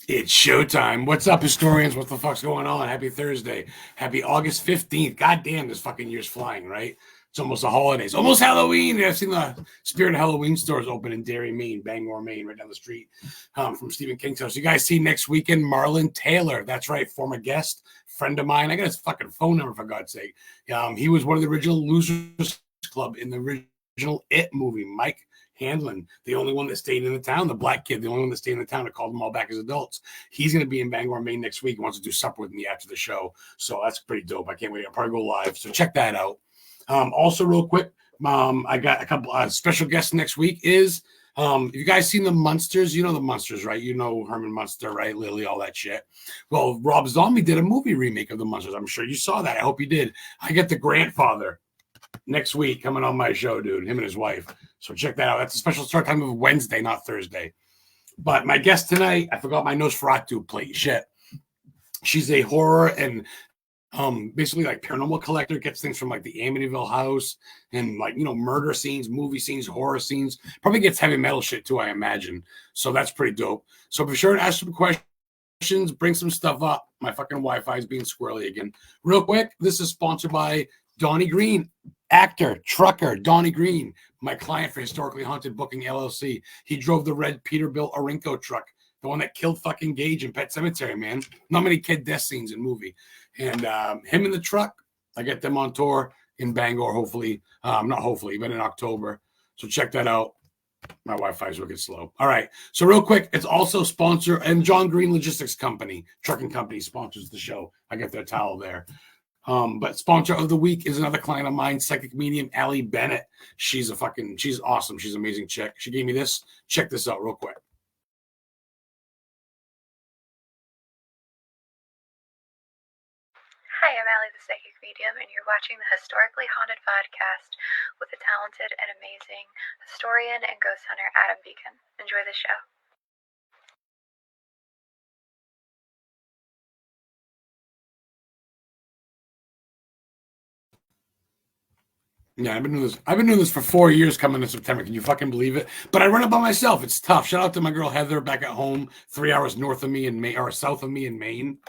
It's showtime. What's up, historians? What the fuck's going on? Happy Thursday. Happy August 15th. God damn, this fucking year's flying, right? It's almost the holidays. Almost Halloween. I've seen the Spirit Halloween stores open in Derry, Maine, Bangor, Maine, right down the street from Stephen King's house. You guys see next weekend Marlon Taylor. That's right, former guest, friend of mine. I got his fucking phone number, for God's sake. He was one of the original Losers Club in the original It movie. Mike Hanlon, the only one that stayed in the town, the black kid, the only one that stayed in the town. I called them all back as adults. He's going to be in Bangor, Maine next week. He wants to do supper with me after the show. So that's pretty dope. I can't wait. I'll probably go live. So check that out. Also, real quick, I got a couple special guests next week is, if you guys seen the Munsters, you know the Munsters, right? You know Herman Munster, right? Lily, all that shit. Well, Rob Zombie did a movie remake of the Munsters. I'm sure you saw that. I hope you did. I get the grandfather next week coming on my show, dude, him and his wife. So check that out. That's a special start time of Wednesday, not Thursday. But my guest tonight, I forgot my Nosferatu plate. Shit. She's a horror and basically like paranormal collector, gets things from like the Amityville house and like, murder scenes, movie scenes, horror scenes. Probably gets heavy metal shit too, I imagine. So that's pretty dope. So be sure to ask some questions, bring some stuff up. My fucking Wi-Fi is being squirrely again. Real quick, this is sponsored by Donnie Green, actor, trucker, Donnie Green, my client for Historically Haunted Booking LLC. He drove the red Peterbilt Orinco truck, the one that killed fucking Gage in Pet Sematary, man. Not many kid death scenes in movie. And him in the truck, I get them on tour in Bangor, hopefully. Not hopefully, but in October. So check that out. My Wi-Fi is wicked slow. All right. So real quick, it's also sponsored, and John Green Logistics Company, trucking company, sponsors the show. I get their towel there. But sponsor of the week is another client of mine, psychic medium Allie Bennett. She's awesome. She's an amazing chick. She gave me this. Check this out real quick. Hi, I'm Allie the Psychic Medium, and you're watching the Historically Haunted VODCAST with the talented and amazing historian and ghost hunter Adam Beacon. Enjoy the show. Yeah, I've been doing this for 4 years coming in September. Can you fucking believe it? But I run it by myself. It's tough. Shout out to my girl Heather back at home, 3 hours north of me in Maine, or south of me in Maine.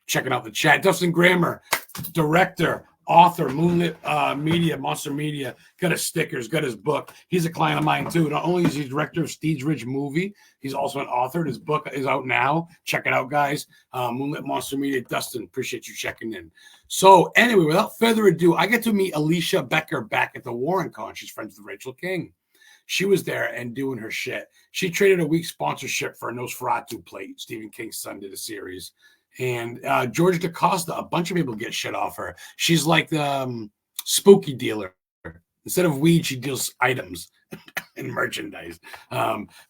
Checking out the chat. Dustin Grammer, director, author, Moonlit Media, Monster Media, got his stickers, got his book. He's a client of mine too. Not only is he director of Steve's Ridge movie, he's also an author. His book is out now. Check it out, guys. Moonlit Monster Media. Dustin, appreciate you checking in. So anyway, without further ado, I get to meet ALISHA Beckер back at the Warren Con. She's friends with Rachel King. She was there and doing her shit. She traded a week sponsorship for a Nosferatu plate. Stephen King's son did a series. And George DaCosta, a bunch of people get shit off her. She's like the spooky dealer. Instead of weed, she deals items and merchandise.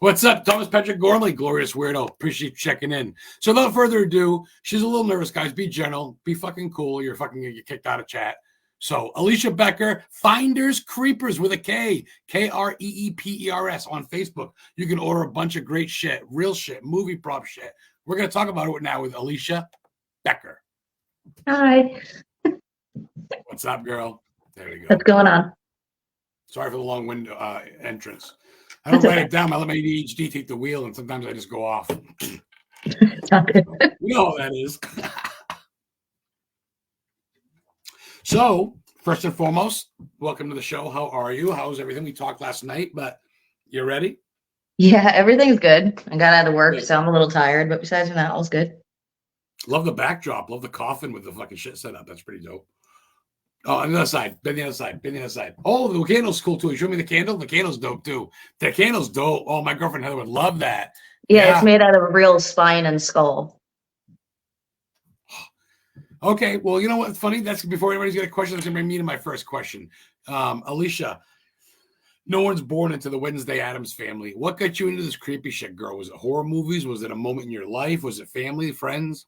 What's up, Thomas Patrick Gormley, glorious weirdo. Appreciate you checking in. So without further ado, she's a little nervous, guys. Be gentle. Be fucking cool. You're fucking going to get kicked out of chat. So ALISHA Becker, FINDERS KREEPERS with a K, KREEPERS on Facebook. You can order a bunch of great shit, real shit, movie prop shit. We're going to talk about it now with ALISHA Becker. Hi. What's up, girl? There we go. What's going on? Sorry for the long window entrance. I don't write it down. I let my ADHD take the wheel, and sometimes I just go off. It's not good. You know how that is. So, first and foremost, welcome to the show. How are you? How's everything? We talked last night, but you ready? Yeah, everything's good. I got out of work, so I'm a little tired, but besides from that, all's good. Love the backdrop. Love the coffin with the fucking shit set up. That's pretty dope. Oh, on the other side. Bend the other side. Bend the other side. Oh, the candle's cool, too. You show me the candle? The candle's dope, too. The candle's dope. Oh, my girlfriend Heather would love that. Yeah, it's made out of a real spine and skull. Okay, well, you know what's funny? That's before anybody's got a question. That's going to bring me to my first question. ALISHA, no one's born into the Wednesday Addams family. What got you into this creepy shit, girl? Was it horror movies? Was it a moment in your life? Was it family, friends?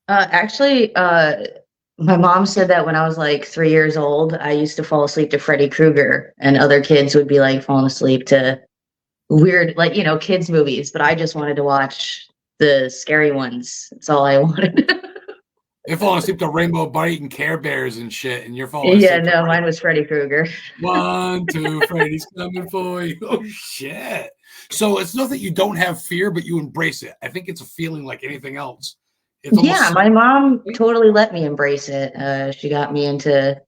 Actually, my mom said that when I was like 3 years old, I used to fall asleep to Freddy Krueger, and other kids would be like falling asleep to weird, like, kids movies. But I just wanted to watch the scary ones. That's all I wanted. They're falling asleep to Rainbow Bite and Care Bears and shit, and you're falling asleep. Yeah, no, mine was Freddy Krueger. 1, 2, Freddy's coming for you. Oh shit! So it's not that you don't have fear, but you embrace it. I think it's a feeling like anything else. Yeah, my mom totally let me embrace it. She got me into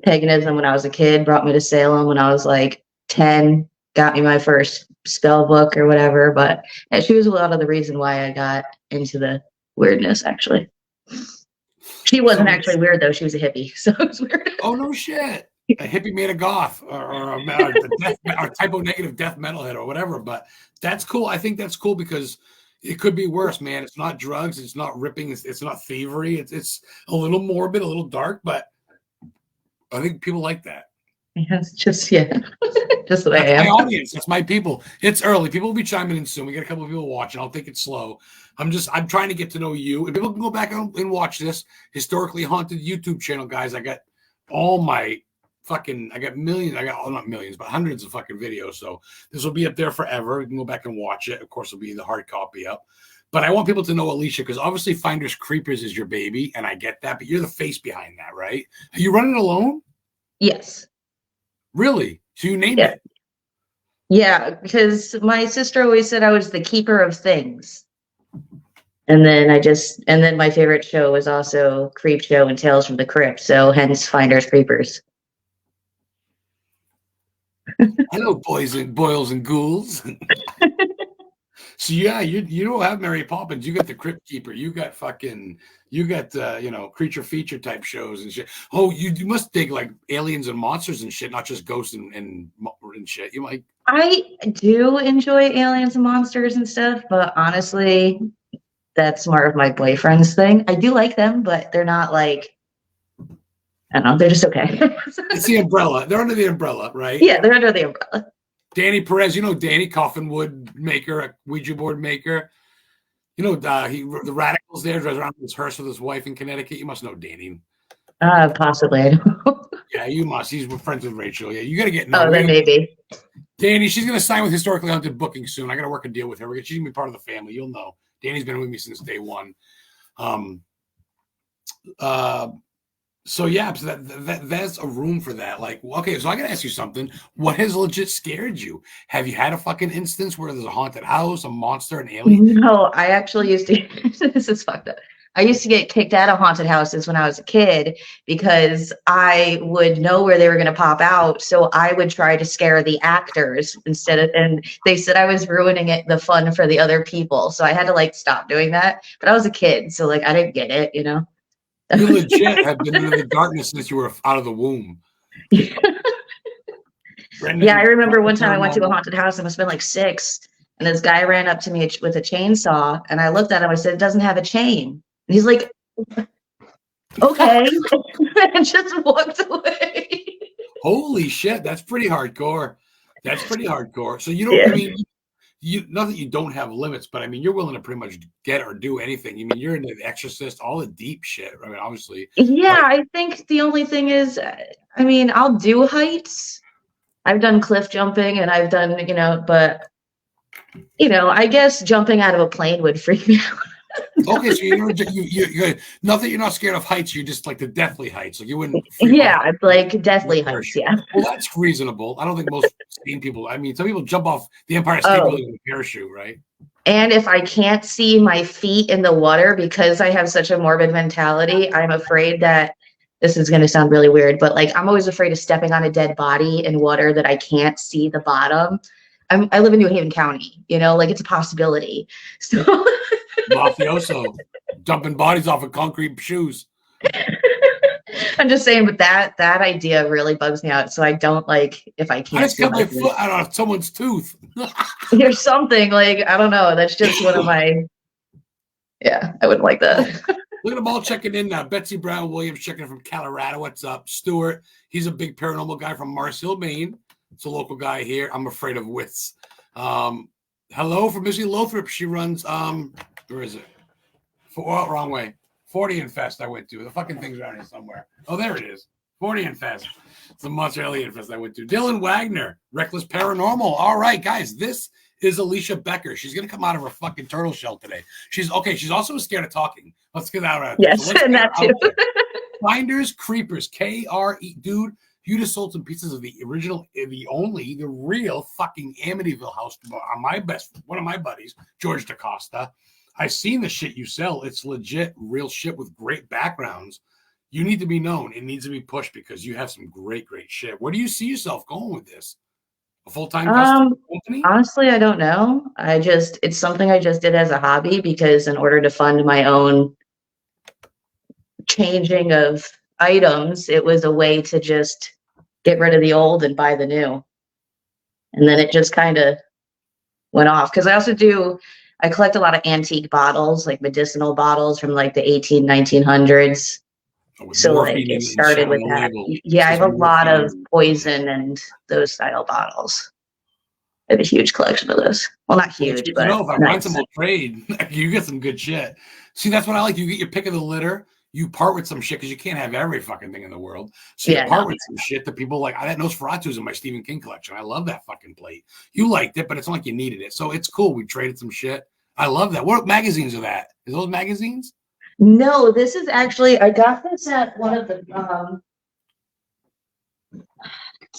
paganism when I was a kid, brought me to Salem when I was like 10, got me my first spell book or whatever. But yeah, she was a lot of the reason why I got into the weirdness, actually. She wasn't actually weird, though. She was a hippie, so it was weird. Oh, no shit. A hippie made a goth or typo negative death metalhead or whatever. But that's cool. I think that's cool because it could be worse, man. It's not drugs. It's not ripping. It's not thievery. It's a little morbid, a little dark, but I think people like that. Yeah, it's just, just the way I am. My audience. That's my people. It's early. People will be chiming in soon. We got a couple of people watching. I'll take it slow. I'm trying to get to know you. And people can go back and watch this Historically Haunted YouTube channel, guys. I got millions. Not millions, but hundreds of fucking videos. So this will be up there forever. You can go back and watch it. Of course, it'll be the hard copy up. But I want people to know ALISHA because obviously Finders Creepers is your baby, and I get that. But you're the face behind that, right? Are you running alone? Yes. Really? So you named it? Yeah, because my sister always said I was the keeper of things. And then my favorite show was also Creep Show and Tales from the Crypt. So hence Finders Creepers. Hello, boils and ghouls. So yeah, you don't have Mary Poppins. You got the Crypt Keeper. You got creature feature type shows and shit. Oh, you must dig like aliens and monsters and shit, not just ghosts and shit. You like? I do enjoy aliens and monsters and stuff, but honestly, that's more of my boyfriend's thing. I do like them, but they're not like, I don't know, they're just okay. It's the umbrella. They're under the umbrella, right? Yeah, they're under the umbrella. Danny Perez, Danny, coffin wood maker, a Ouija board maker. The Radicals there drives around with his hearse with his wife in Connecticut. You must know Danny. Possibly. I don't know. Yeah, you must. He's friends with Rachel. Yeah, you got to get. Oh, then maybe. Danny, she's going to sign with Historically Haunted Booking soon. I got to work a deal with her. She's going to be part of the family. You'll know. Danny's been with me since day one. So yeah, so that's a room for that. Like, okay, so I gotta ask you something. What has legit scared you? Have you had a fucking instance where there's a haunted house, a monster, an alien? No, I actually used to. This is fucked up. I used to get kicked out of haunted houses when I was a kid because I would know where they were going to pop out. So I would try to scare the actors and they said I was ruining the fun for the other people. So I had to stop doing that. But I was a kid, so I didn't get it, You legit have been in the darkness since you were out of the womb. Yeah, I remember one time I went to a haunted house. I must have been 6. And this guy ran up to me with a chainsaw. And I looked at him. I said, it doesn't have a chain. And he's like, okay. And just walked away. Holy shit. That's pretty hardcore. So you don't, not that you don't have limits, but you're willing to pretty much get or do anything. You're into The Exorcist, all the deep shit. Obviously. Yeah, I think the only thing is, I'll do heights. I've done cliff jumping and I've done, but, I guess jumping out of a plane would freak me out. Okay, so you're not that you're not scared of heights. You're just like the deathly heights. Like you wouldn't. Yeah, it's deathly heights. Yeah. Well, that's reasonable. I don't think most sane people. Some people jump off the Empire State Building with a parachute, right? And if I can't see my feet in the water because I have such a morbid mentality, I'm afraid that this is going to sound really weird, but I'm always afraid of stepping on a dead body in water that I can't see the bottom. I live in New Haven County. It's a possibility. So. Mafioso, dumping bodies off of concrete shoes. I'm just saying, but that idea really bugs me out. So I don't if I can't. I just got my foot out of someone's tooth. There's something I don't know. That's just one of my. Yeah, I wouldn't like that. Look at them all checking in now. Betsy Brown Williams checking in from Colorado. What's up? Stuart, he's a big paranormal guy from Mars Hill, Maine. It's a local guy here. I'm afraid of wits. Hello from Missy Lothrop. She runs where is it? Wrong way. 40 Infest I went to. The fucking thing's around here somewhere. Oh, there it is. 40 Infest. It's a Monster Alien Fest I went to. Dylan Wagner, Reckless Paranormal. All right, guys, this is ALISHA Beckер. She's gonna come out of her fucking turtle shell today. She's also scared of talking. Let's get that out. Yes, so and that too. FINDERS KREEPERS, KRE, dude. You just sold some pieces of the original, the real fucking Amityville house on one of my buddies, George DaCosta. I've seen the shit you sell. It's legit, real shit with great backgrounds. You need to be known. It needs to be pushed because you have some great, great shit. Where do you see yourself going with this? A full-time custom company? Honestly, I don't know. It's something I just did as a hobby because in order to fund my own changing of items, it was a way to just get rid of the old and buy the new. And then it just kind of went off. Because I collect a lot of antique bottles, like medicinal bottles from like the 1900s. So like it started with that. Yeah, I have a lot of poison and those style bottles. I have a huge collection of those. Well, not huge, but if I want some, will trade. You get some good shit. See, that's what I like. You get your pick of the litter. You part with some shit because you can't have every fucking thing in the world. So you part with some shit that people like. I had Nosferatu's in my Stephen King collection. I love that fucking plate. You liked it, but it's not like you needed it. So it's cool. We traded some shit. I love that. What magazines are that? Is those magazines? No, this is actually, I got this at one of the,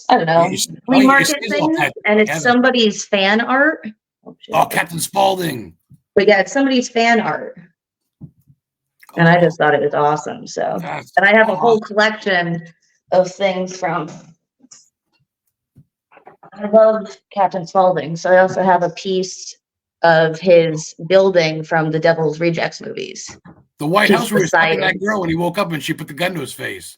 I don't know, flea market things, and it's somebody's fan art. Oh, Captain Spaulding. But yeah, it's somebody's fan art. And I just thought it was awesome. So, and I have a whole collection of things from, I love Captain Spaulding. So I also have a piece of his building from the Devil's Rejects movies. The White House where he was talking to that girl when he woke up and she put the gun to his face.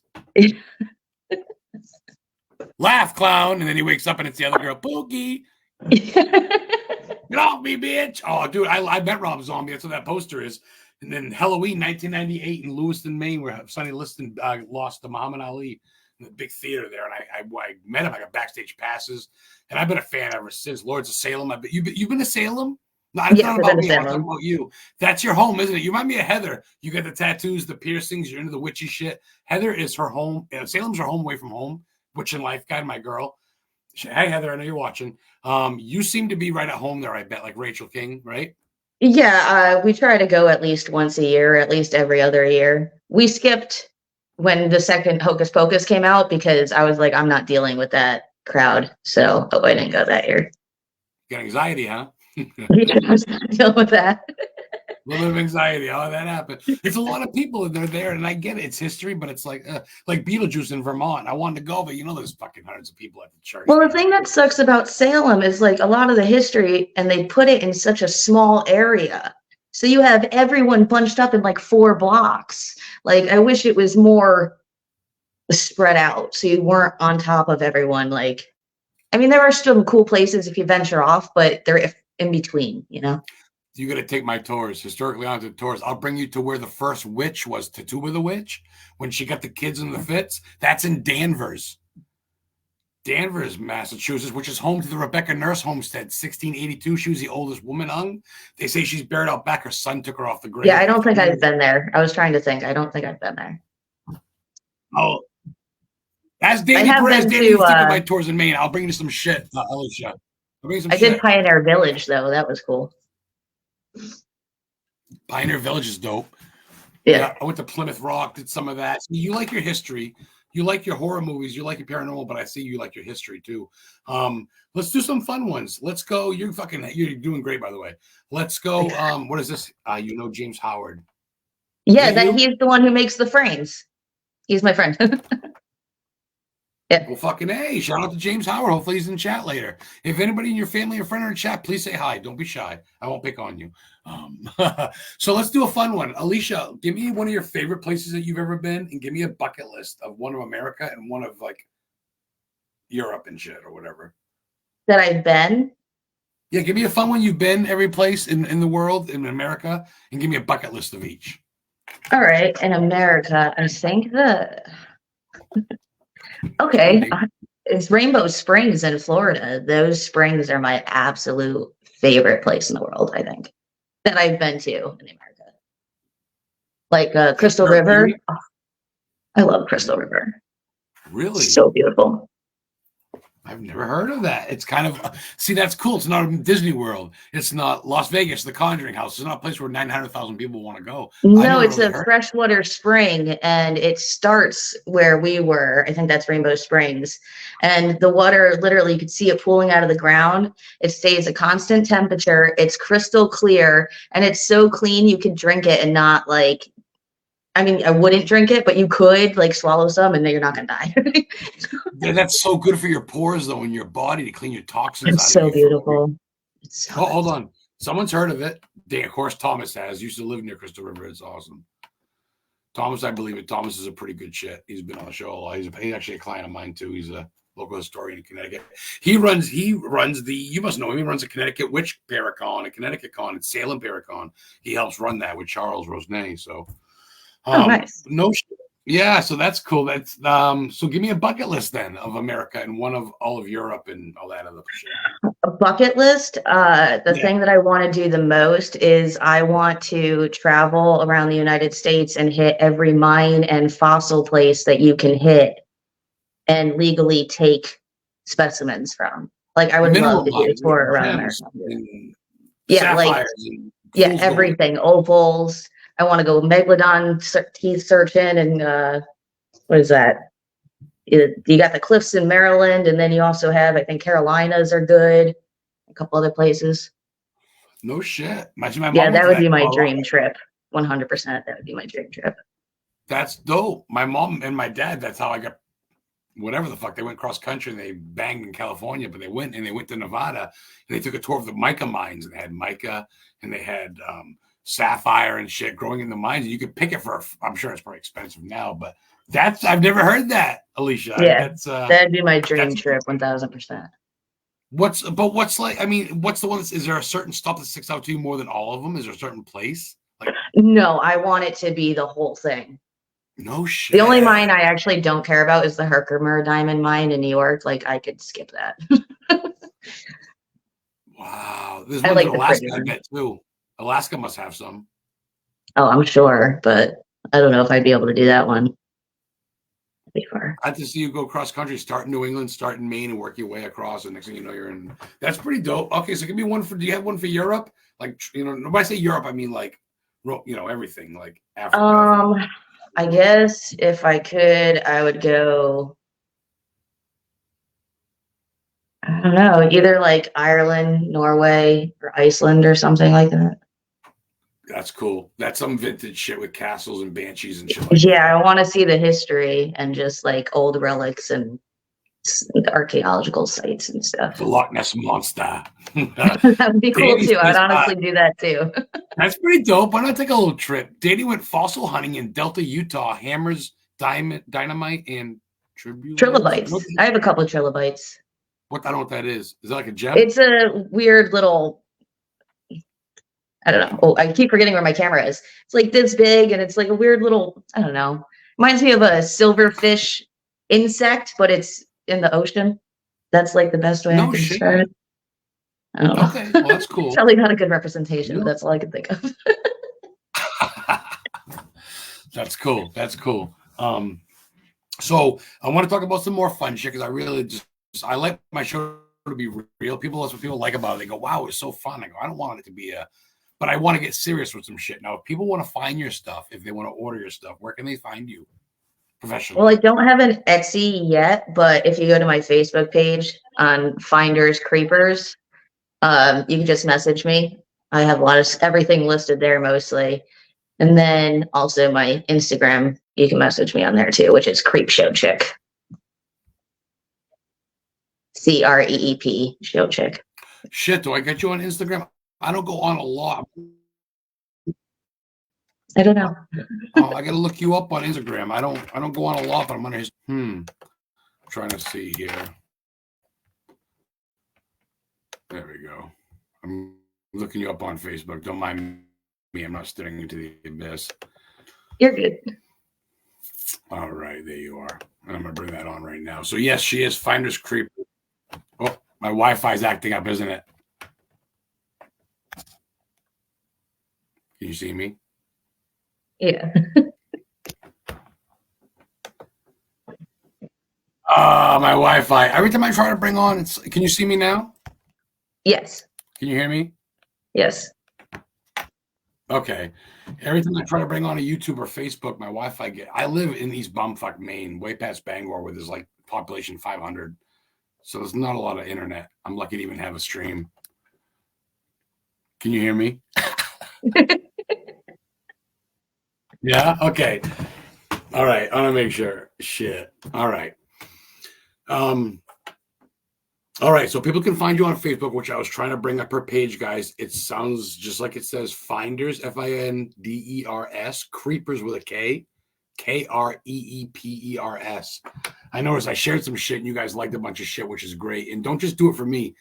Laugh, clown. And then he wakes up and it's the other girl, Pookie. Get off me, bitch. Oh, dude, I met Rob Zombie. That's what that poster is. And then Halloween 1998 in Lewiston, Maine, where Sonny Liston lost to Muhammad Ali in the big theater there. And I met him. I got backstage passes. And I've been a fan ever since. Lords of Salem. You've been to Salem? No, I'm talking about me. I'm talking about you. That's your home, isn't it? You remind me of Heather. You got the tattoos, the piercings. You're into the witchy shit. Heather is her home. Salem's her home away from home. Witch and Life Guide, my girl. Hey, Heather, I know you're watching. You seem to be right at home there, I bet, like Rachel King, right? Yeah, we try to go at least once a year, at least every other year. We skipped when the second Hocus Pocus came out because I was like, I'm not dealing with that crowd. So I didn't go that year. You got anxiety, huh? Yeah, I was not dealing with that. A little bit of anxiety. How that happened? It's a lot of people and they're there, and I get it. It's history, but it's like Beetlejuice in Vermont. I wanted to go, but there's fucking hundreds of people at the church. Well, the thing that sucks about Salem is like a lot of the history, and they put it in such a small area. So you have everyone bunched up in like 4 blocks. Like I wish it was more spread out, so you weren't on top of everyone. Like, I mean, there are still cool places if you venture off, but they're in between, You got to take my tours, historically haunted tours. I'll bring you to where the first witch was, Tituba the Witch, when she got the kids in the fits. That's in Danvers, Massachusetts, which is home to the Rebecca Nurse homestead, 1682. She was the oldest woman hung. They say she's buried out back. Her son took her off the grave. Yeah, I don't think I've been there. I was trying to think. I don't think I've been there. Oh, that's Danny Perez. Danny, you take my tours in Maine. I'll bring you some shit, Alicia. I did Pioneer Village, though. That was cool. Pioneer Village is dope. Yeah. I went to Plymouth Rock, did some of that. You like your history. You like your horror movies. You like your paranormal, but I see you like your history too. Let's do some fun ones. Let's go. You're doing great, by the way. Let's go. What is this? James Howard. Yeah, he's the one who makes the frames. He's my friend. Yeah. Well, fucking A. Shout out to James Howard. Hopefully he's in chat later. If anybody in your family or friend are in chat, please say hi. Don't be shy. I won't pick on you. So let's do a fun one. Alicia, give me one of your favorite places that you've ever been and give me a bucket list of one of America and one of like Europe and shit or whatever. That I've been? Yeah, give me a fun one. You've been every place in the world, in America, and give me a bucket list of each. All right. In America, I think okay, it's Rainbow Springs in Florida. Those springs are my absolute favorite place in the world, I think, that I've been to in America. Like Crystal River. Oh, I love Crystal River. Really? So beautiful. I've never heard of that. It's kind of see, that's cool. It's not a Disney World. It's not Las Vegas, the Conjuring House. It's not a place where 900,000 people want to go. No, it's a freshwater spring, and it starts where we were. I think that's Rainbow Springs. And the water, literally, you could see it pooling out of the ground. It stays a constant temperature. It's crystal clear, and it's so clean you can drink it and not like, I mean, I wouldn't drink it, but you could like swallow some and then you're not going to die. That's so good for your pores, though, in your body to clean your toxins It's out so of you. beautiful. It's so oh, hold on. Someone's heard of it. Of course, Thomas has. Used to live near Crystal River. It's awesome. Thomas, I believe it. Thomas is a pretty good shit. He's been on the show a lot. He's actually a client of mine, too. He's a local historian in Connecticut. He runs the, you must know him, he runs a Connecticut Witch Paracon, a Connecticut Con, it's Salem Paracon. He helps run that with Charles Rosnay. So, nice. No shit. Yeah, so that's cool. That's so give me a bucket list then of America and one of all of Europe and all that other shit. A bucket list. The thing that I want to do the most is I want to travel around the United States and hit every mine and fossil place that you can hit and legally take specimens from. Like I would love to do a tour around America. Yeah, like everything. Opals. I want to go megalodon teeth searching and what is that? You got the cliffs in Maryland, and then you also have, I think, Carolinas are good. A couple other places. No shit. Imagine my mom. Yeah, that would be my dream trip. 100%. That would be my dream trip. That's dope. My mom and my dad, that's how I got whatever the fuck. They went cross country and they banged in California, but they went to Nevada and they took a tour of the mica mines and they had mica and they had sapphire and shit growing in the mines. And you could pick it for, I'm sure it's probably expensive now, but I've never heard that, Alicia. Yeah, that'd be my dream trip, 1000%. What's like, I mean, what's the one is there a certain stuff that sticks out to you more than all of them? Is there a certain place? Like, no, I want it to be the whole thing. No shit. The only mine I actually don't care about is the Herkimer diamond mine in New York. Like I could skip that. Wow. There's one in Alaska, I bet too. Alaska must have some. Oh, I'm sure, but I don't know if I'd be able to do that one. Far. I'd to see you go cross country, start in New England, start in Maine, and work your way across. And next thing you know, you're in. That's pretty dope. Okay, so give me one for. Do you have one for Europe? Like, you know, when I say Europe, I mean like, you know, everything like Africa. I guess if I could, I would go. I don't know, either like Ireland, Norway, or Iceland, or something like that. That's cool. That's some vintage shit with castles and banshees and shit like that. I want to see the history and just like old relics and archaeological sites and stuff. The Loch Ness Monster. That would be cool too. I'd honestly do that too. That's pretty dope. Why not take a little trip? Danny went fossil hunting in Delta, Utah. Hammers, dynamite, and trilobites. I have a couple of trilobites. I don't know what that is. Is that like a gem? It's a weird little. I don't know. Oh, I keep forgetting where my camera is. It's like this big, and it's like a weird little, I don't know. Reminds me of a silverfish insect, but it's in the ocean. That's like the best way I can describe it. I don't know. Okay, well, that's cool. It's probably not a good representation, but that's all I can think of. That's cool. That's cool. So I want to talk about some more fun shit because I really I like my show to be real. That's what people like about it. They go, wow, it's so fun. I go, I don't want it to be but I want to get serious with some shit. Now, if people want to find your stuff, if they want to order your stuff, where can they find you professionally? Well, I don't have an Etsy yet, but if you go to my Facebook page on FINDERS KREEPERS, you can just message me. I have a lot of everything listed there mostly. And then also my Instagram, you can message me on there too, which is Creepshow Chick. CREEP, Show Chick. Shit, do I get you on Instagram? I don't go on a lot. I don't know. I gotta look you up on Instagram. I don't go on a lot, but I'm on his. I'm trying to see here. There we go. I'm looking you up on Facebook. Don't mind me. I'm not staring into the abyss. You're good. All right, there you are. And I'm gonna bring that on right now. So yes, she is FINDERS KREEPERS. Oh, my Wi-Fi's acting up, isn't it? Can you see me? Yeah. My Wi-Fi. Every time I try to bring on, can you see me now? Yes. Can you hear me? Yes. Okay. Every time I try to bring on a YouTube or Facebook, my Wi-Fi I live in East Bumfuck, Maine, way past Bangor, where there's like population 500. So there's not a lot of internet. I'm lucky to even have a stream. Can you hear me? Yeah? Okay. All right. I want to make sure. Shit. All right. All right, so people can find you on Facebook, which I was trying to bring up her page, guys. It sounds just like it says Finders, Finders, Creepers with a K, Kreepers. I noticed I shared some shit and you guys liked a bunch of shit, which is great. And don't just do it for me.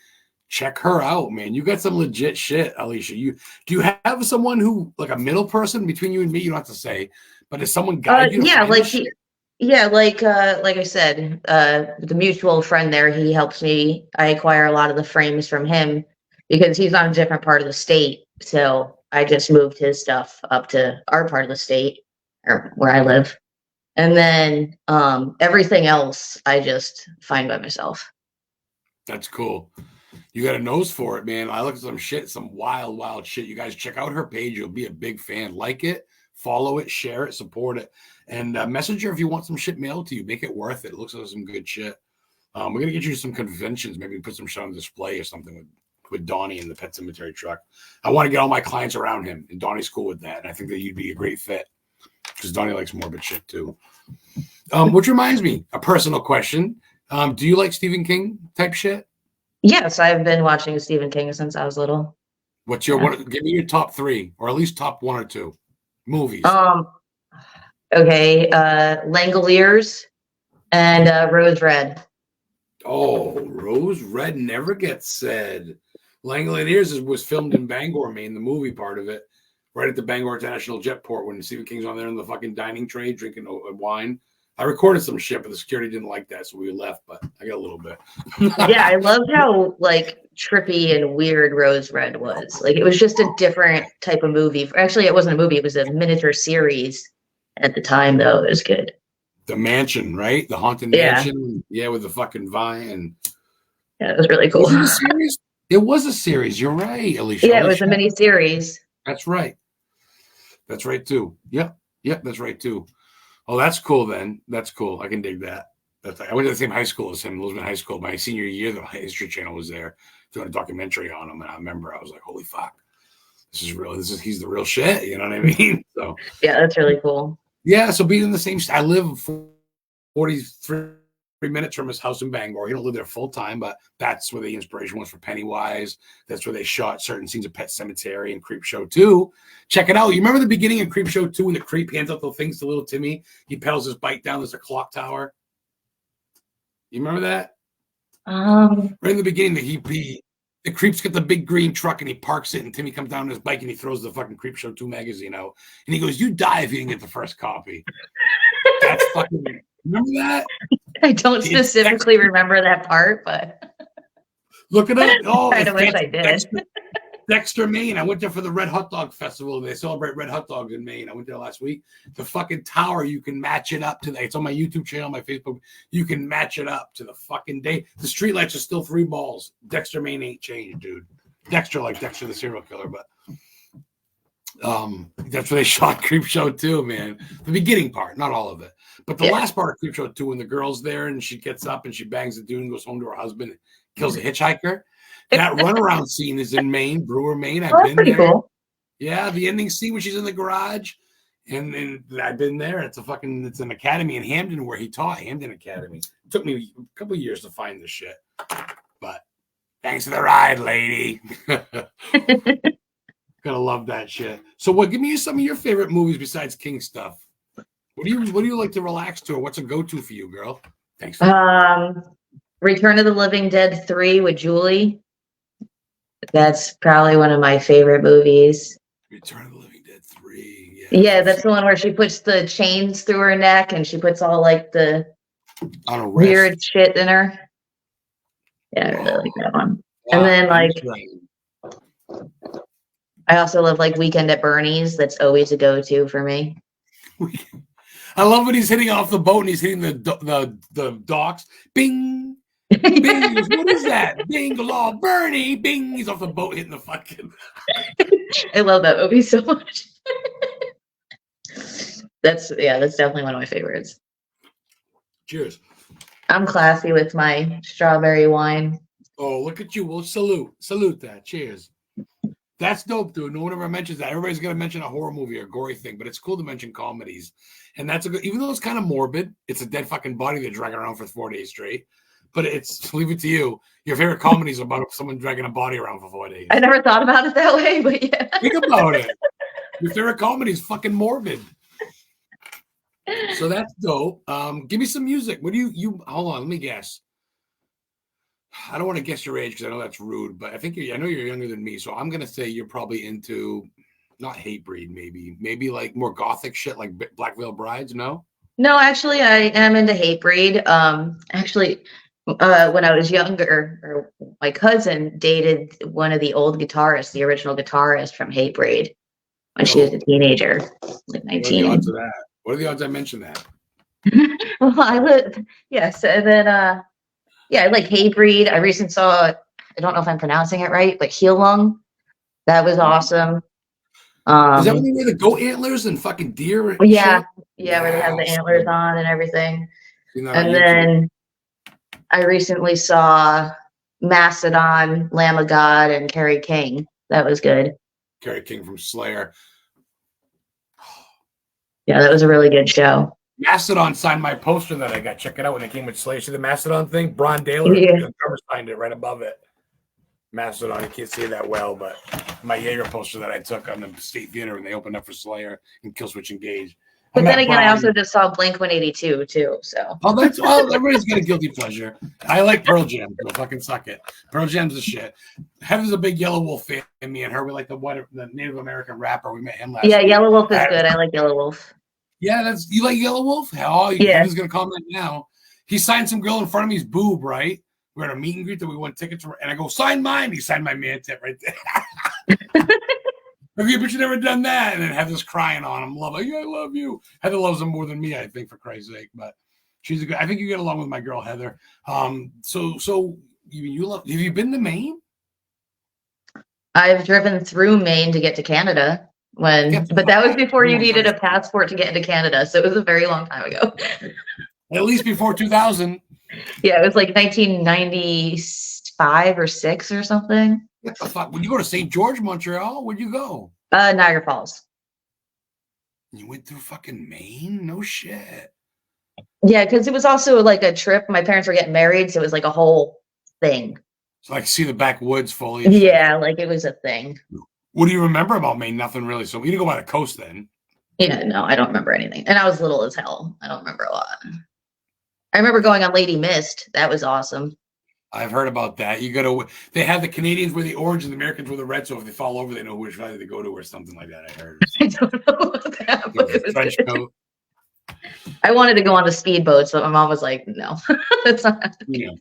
Check her out, man. You got some legit shit, Alicia. Do you have someone who, like a middle person between you and me? You don't have to say, but is someone guide you? Yeah, like like I said, the mutual friend there, he helps me. I acquire a lot of the frames from him because he's on a different part of the state. So I just moved his stuff up to our part of the state, or where I live. And then everything else I just find by myself. That's cool. You got a nose for it, man. I look at some shit, some wild shit. You guys check out her page. You'll be a big fan. Like it, follow it, share it, support it. And message her if you want some shit mailed to you. Make it worth it. It looks like some good shit. We're going to get you to some conventions. Maybe put some shit on display or something with Donnie in the Pet Cemetery truck. I want to get all my clients around him. And Donnie's cool with that. And I think that you'd be a great fit. Because Donnie likes morbid shit too. Which reminds me, a personal question. Do you like Stephen King type shit? Yes, I've been watching Stephen King since I was little. What's your give me your top 3, or at least top 1 or 2 movies? Okay, Langoliers and Rose Red. Oh, Rose Red never gets said. Langoliers was filmed in Bangor, Maine, the movie part of it, right at the Bangor International Jetport when Stephen King's on there in the fucking dining tray drinking wine. I recorded some shit, but the security didn't like that, so we left, but I got a little bit. Yeah, I love how, like, trippy and weird Rose Red was. Like, it was just a different type of movie. Actually, it wasn't a movie. It was a miniature series at the time, though. It was good. The mansion, right? The haunted mansion. Yeah, with the fucking vine. Yeah, it was really cool. Was it a series? It was a series. You're right, Alicia. Yeah, it was a mini series. That's right. That's right, too. Yep, that's right, too. Oh, that's cool, then. That's cool. I can dig that. I went to the same high school as him, Lisbon High School. My senior year, the History Channel was there doing a documentary on him. And I remember I was like, holy fuck. This is real. He's the real shit. You know what I mean? So yeah, that's really cool. Yeah, so being in the same I live 43 minutes from his house in Bangor. He don't live there full time, but that's where the inspiration was for Pennywise. That's where they shot certain scenes of Pet Cemetery and Creep Show 2. Check it out. You remember the beginning of Creep Show 2 when the creep hands out the things to little Timmy? He pedals his bike down. There's a clock tower. You remember that? Right in the beginning, the creeps get the big green truck and he parks it, and Timmy comes down on his bike and he throws the fucking Creep Show 2 magazine out. And he goes, "You die if you didn't get the first copy." That's fucking. Remember that? I don't specifically remember that part, but look it up. Oh, I wish I did. Dexter, Maine. I went there for the Red Hot Dog Festival. They celebrate red hot dogs in Maine. I went there last week. The fucking tower, you can match it up to that. It's on my YouTube channel, my Facebook. You can match it up to the fucking day. The streetlights are still 3 balls. Dexter, Maine ain't changed, dude. Dexter, like Dexter the serial killer, but that's where they shot Creep Show 2, man. The beginning part, not all of it. But the last part of Creep Show 2, when the girl's there and she gets up and she bangs the dude and goes home to her husband and kills a hitchhiker. That runaround scene is in Maine, Brewer, Maine. I've been there. Cool. Yeah, the ending scene when she's in the garage. And I've been there. It's an academy in Hamden where he taught, Hamden Academy. It took me a couple of years to find this shit. But thanks for the ride, lady. Gotta love that shit. So give me some of your favorite movies besides King stuff. What do you like to relax to, or what's a go-to for you, girl? Thanks. Return of the Living Dead 3 with Julie. That's probably one of my favorite movies. Return of the Living Dead 3. Yeah, that's the one where she puts the chains through her neck and she puts all like the weird shit in her. Yeah, I really like that one. Wow, and then I also love like Weekend at Bernie's. That's always a go-to for me. I love when he's hitting off the boat and he's hitting the docks. Bing, bing. He goes, what is that? Bing goes, oh, Bernie. Bing. He's off the boat hitting the fucking. I love that movie so much. That's definitely one of my favorites. Cheers. I'm classy with my strawberry wine. Oh, look at you. Well, salute that. Cheers. That's dope, dude. No one ever mentions that. Everybody's gonna mention a horror movie or a gory thing, but it's cool to mention comedies. And that's a good, even though it's kind of morbid, it's a dead fucking body they're dragging around for 4 days straight. But it's, leave it to you. Your favorite comedy is about someone dragging a body around for 4 days. I never thought about it that way, but yeah. Think about it. Your favorite comedy is fucking morbid. So that's dope. Give me some music. What do you hold on, let me guess. I don't want to guess your age because I know that's rude, but I know you're younger than me, so I'm gonna say you're probably into not Hatebreed, maybe like more gothic shit like Black Veil Brides. No, actually, I am into Hatebreed. Actually, when I was younger, or my cousin dated one of the old guitarists, the original guitarist from Hatebreed, when she was a teenager, like 19. What are the odds of that? What are the odds I mentioned that? Well, yes, and then I like Hatebreed. I recently saw, I don't know if I'm pronouncing it right, but Heel Lung. That was awesome. Is that when they wear the goat antlers and fucking deer? And yeah, shit? where they have the antlers on and everything. And YouTube? then I recently saw Mastodon, Lamb of God, and Carrie King. That was good. Carrie King from Slayer. Yeah, that was a really good show. Mastodon signed my poster that I got. Check it out when it came with Slayer. See the Mastodon thing? Bron Daler, Yeah. the drummer, signed it right above it. Mastodon, you can't see it that well, but my Jaeger poster that I took on the State Theater when they opened up for Slayer and Killswitch Engage. But then again, I also just saw Blink-182 too. So everybody's got a guilty pleasure. I like Pearl Jam. Go fucking suck it. Pearl Jam's the shit. Heather's a big Yellow Wolf fan. Me and her, we like the Native American rapper. We met him last week. Yellow Wolf is good. I like Yellow Wolf. Yeah, you like Yellow Wolf? Oh, yeah. He's gonna comment now. He signed some girl in front of me's boob, right? We're at a meet and greet that we won tickets for, and I go, sign mine. He signed my man tip right there. But you never done that. And then Heather's crying on him. I love you. Heather loves him more than me, I think, for Christ's sake. But she's a good. I think you get along with my girl Heather. So you love. Have you been to Maine? I've driven through Maine to get to Canada. But that was before you needed a passport to get into Canada, so it was a very long time ago. At least before 2000. Yeah, it was like 1995 or 6 or something. What the fuck? When you go to St. George, Montreal, where'd you go? Niagara Falls. You went through fucking Maine? No shit. Yeah, because it was also like a trip. My parents were getting married, so it was like a whole thing. So I can see the backwoods fully. Yeah, like it was a thing. What do you remember about Maine? Nothing really. So we didn't go by the coast then. Yeah, no, I don't remember anything. And I was little as hell. I don't remember a lot. I remember going on Lady Mist. That was awesome. I've heard about that. They have the Canadians wear the orange and the Americans wear the red. So if they fall over, they know which valley to go to or something like that. I heard. I don't know about that. But it was French good. coat. I wanted to go on the speedboats, but my mom was like, no, that's not happening. Yeah.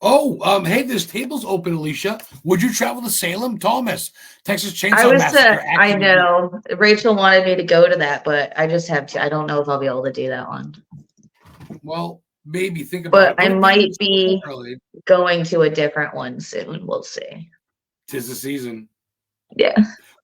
Oh, hey, this table's open, Alicia. Would you travel to Salem? Thomas, Texas Chainsaw Massacre. I know. Rachel wanted me to go to that, but I just have to. I don't know if I'll be able to do that one. Well, maybe think about it. But I might be going to a different one soon. We'll see. 'Tis the season. Yeah.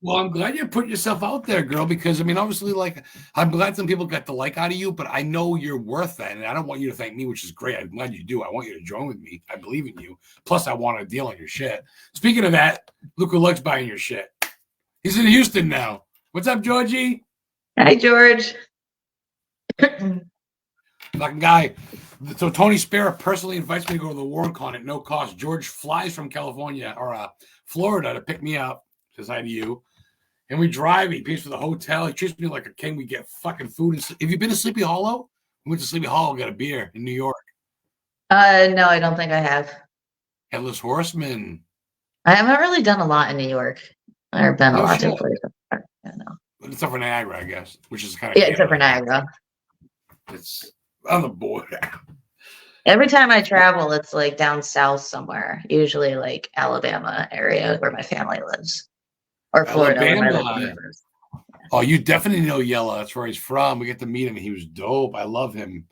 Well, I'm glad you put yourself out there, girl, because, I mean, obviously, like, I'm glad some people got the like out of you, but I know you're worth that, and I don't want you to thank me, which is great. I'm glad you do. I want you to join with me. I believe in you. Plus, I want a deal on your shit. Speaking of that, look who likes buying your shit. He's in Houston now. What's up, Georgie? Hi, George. Fucking guy. So Tony Spera personally invites me to go to the WarrenCon at no cost. George flies from California or Florida to pick me up. Says hi to you. And we drive. He pays for the hotel. He treats me like a king. We get fucking food. Have you been to Sleepy Hollow? We went to Sleepy Hollow, got a beer in New York. No, I don't think I have. Headless Horseman. I haven't really done a lot in New York. I've been a lot shit. of places. Yeah, no. Except for Niagara, I guess, which is kind of except for Niagara. It's on the border. Every time I travel, it's like down south somewhere, usually like Alabama area where my family lives. Or Florida. Alabama. Oh, you definitely know Yella. That's where he's from. We get to meet him. He was dope. I love him.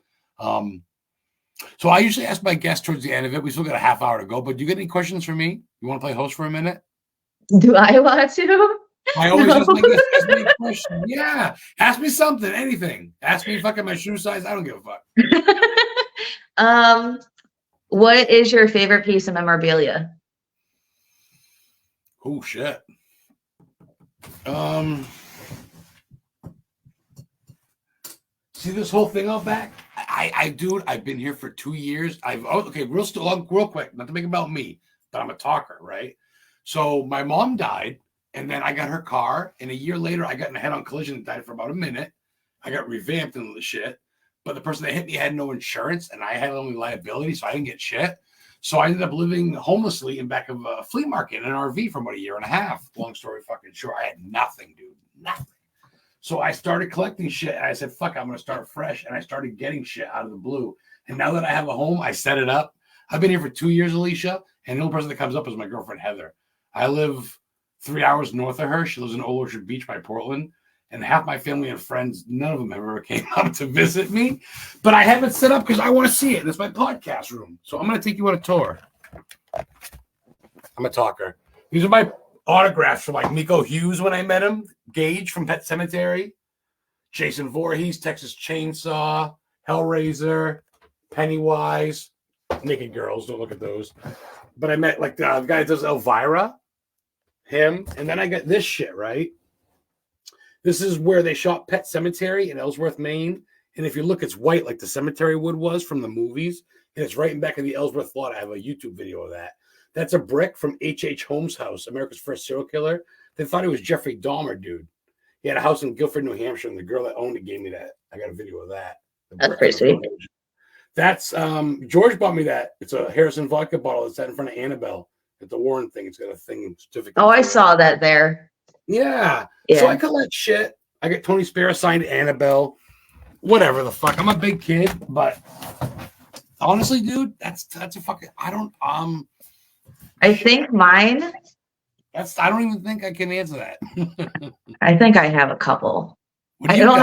So I usually ask my guests towards the end of it. We still got a half hour to go, but do you get any questions for me? You want to play host for a minute? Do I want to? I always ask my guests, ask me a question. Yeah. Ask me something, anything. Ask me fucking my shoe size. I don't give a fuck. What is your favorite piece of memorabilia? Oh shit. See this whole thing out back? Dude, I've been here for 2 years. Okay, real quick, not to make it about me, but I'm a talker, right? So my mom died, and then I got her car, and a year later, I got in a head-on collision and died for about a minute. I got revamped into the shit, but the person that hit me had no insurance, and I had only liability, so I didn't get shit. So I ended up living homelessly in back of a flea market in an RV for about a year and a half. Long story fucking short, I had nothing, dude, nothing. So I started collecting shit, and I said, fuck, I'm going to start fresh. And I started getting shit out of the blue. And now that I have a home, I set it up. I've been here for 2 years, Alicia, and the only person that comes up is my girlfriend, Heather. I live 3 hours north of her. She lives in Old Orchard Beach by Portland. And half my family and friends, none of them have ever came up to visit me. But I have it set up because I want to see it. It's my podcast room. So I'm going to take you on a tour. I'm a talker. These are my autographs from like Nico Hughes when I met him, Gage from Pet Sematary, Jason Voorhees, Texas Chainsaw, Hellraiser, Pennywise, Naked Girls. Don't look at those. But I met like the guy that does Elvira, him, and then I got this shit, right? This is where they shot Pet Sematary in Ellsworth, Maine. And if you look, it's white like the cemetery wood was from the movies. And it's right in back of the Ellsworth lot. I have a YouTube video of that. That's a brick from H.H. Holmes' house, America's first serial killer. They thought he was Jeffrey Dahmer, dude. He had a house in Guilford, New Hampshire, and the girl that owned it gave me that. I got a video of that. That's pretty sweet. That's George bought me that. It's a Harrison vodka bottle that's sat in front of Annabelle at the Warren thing. It's got a thing certificate. Oh, I saw that there. Yeah. Yeah. So I collect shit. I get Tony Spera signed Annabelle. Whatever the fuck. I'm a big kid, but honestly, dude, that's a fucking. I think mine. I don't even think I can answer that. I think I have a couple. I don't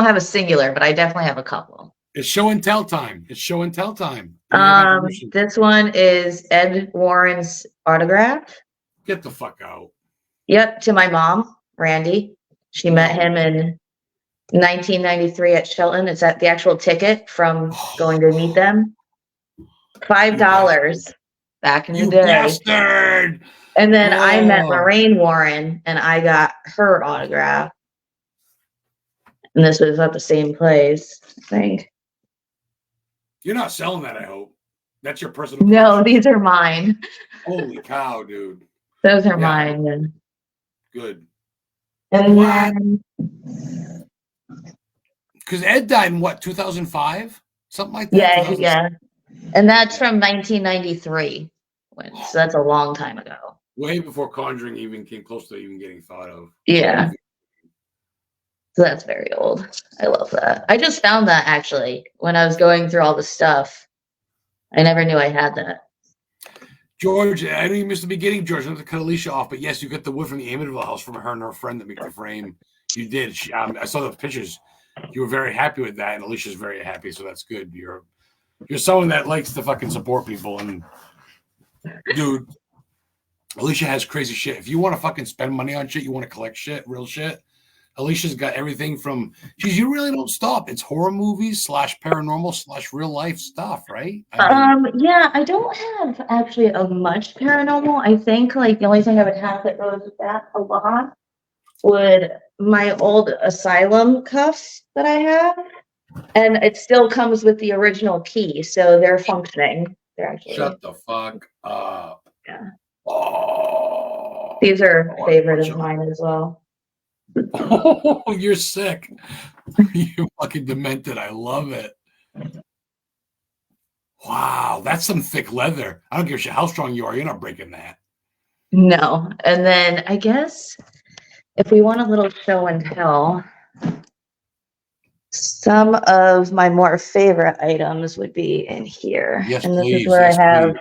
have a singular, but I definitely have a couple. It's show and tell time. It's show and tell time. This one is Ed Warren's autograph. Get the fuck out. Yep, to my mom, Randy. She met him in 1993 at Shelton. It's at the actual ticket from going to meet them. $5 back in the day. Bastard! And then I met Lorraine Warren, and I got her autograph. And this was at the same place, I think. You're not selling that, I hope. That's your personal. No, these are mine. Holy cow, dude. Those are mine. Then. Good. And then, because Ed died in what, 2005? Something like that? Yeah. And that's from 1993. So that's a long time ago. Way before Conjuring even came close to even getting thought of. Yeah. So that's very old. I love that. I just found that actually when I was going through all the stuff. I never knew I had that. George, I know you missed the beginning, George. Not to cut Alicia off, but yes, you got the wood from the Amityville house from her and her friend that made the frame. You did. I saw the pictures. You were very happy with that, and Alicia's very happy, so that's good. You're someone that likes to fucking support people, and dude, Alicia has crazy shit. If you want to fucking spend money on shit, you want to collect shit, real shit. Alicia's got everything from, you really don't stop. It's horror movies / paranormal / real life stuff, right? Yeah, I don't have actually much paranormal. I think like the only thing I would have that goes with that a lot would my old asylum cuffs that I have. And it still comes with the original key, so they're functioning. They're actually. Shut the fuck up. Yeah. Oh. These are a favorite of mine as well. Oh, you're sick. You're fucking demented. I love it. Wow, that's some thick leather. I don't give a shit how strong you are. You're not breaking that. No. And then I guess if we want a little show and tell, some of my more favorite items would be in here. Yes, and this please. is where I have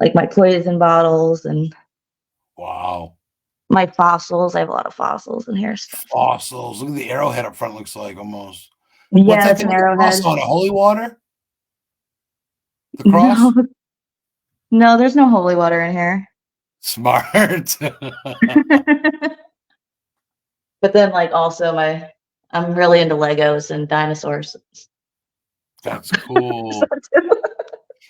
like my poison bottles and. Wow. My fossils. I have a lot of fossils in here. Stuff. Fossils. Look at the arrowhead up front. Looks like almost. Yeah, What's that it's thing an with the cross arrowhead. on it? Holy water? The cross? No, no, there's no holy water in here. Smart. But then, like, also I'm really into Legos and dinosaurs. That's cool.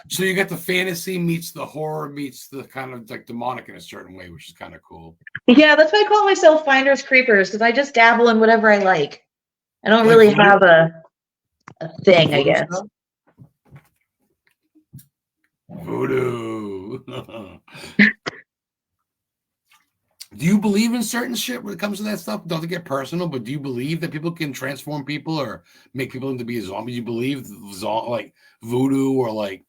So you got the fantasy meets the horror meets the kind of like demonic in a certain way, which is kind of cool. Yeah, that's why I call myself Finders Creepers, because I just dabble in whatever I like. I don't really have a thing, I guess. Stuff? Voodoo. Do you believe in certain shit when it comes to that stuff? Don't get personal, but do you believe that people can transform people or make people into be a zombie? Do you believe like voodoo or like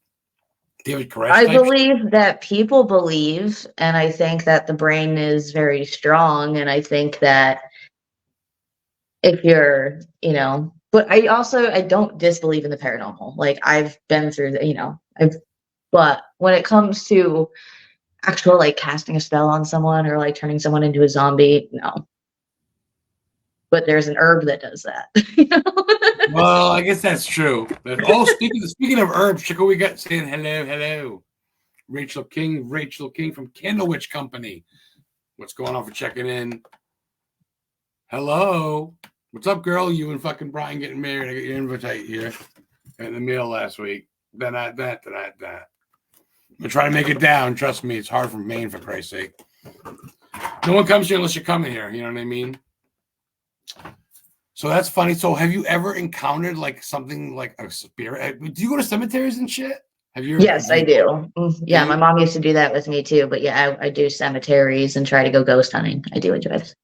David Koresh? I believe that people believe, and I think that the brain is very strong, and I think that if you're, but I don't disbelieve in the paranormal. Like, I've been through the, but when it comes to actual like casting a spell on someone or like turning someone into a zombie, no. But there's an herb that does that. Well, I guess that's true. Oh, speaking of herbs, check what we got saying hello. Rachel King from Candle Witch Company. What's going on for checking in? Hello. What's up, girl? You and fucking Brian getting married. I got your invite here. Got in the mail last week. That. I'm trying to make it down. Trust me, it's hard from Maine, for Christ's sake. No one comes here unless you're coming here. You know what I mean? So that's funny. So have you ever encountered like something like a spirit? Do you go to cemeteries and shit? Have you? Yes, I do. Yeah, my mom used to do that with me too. But yeah, I do cemeteries and try to go ghost hunting. I do enjoy it.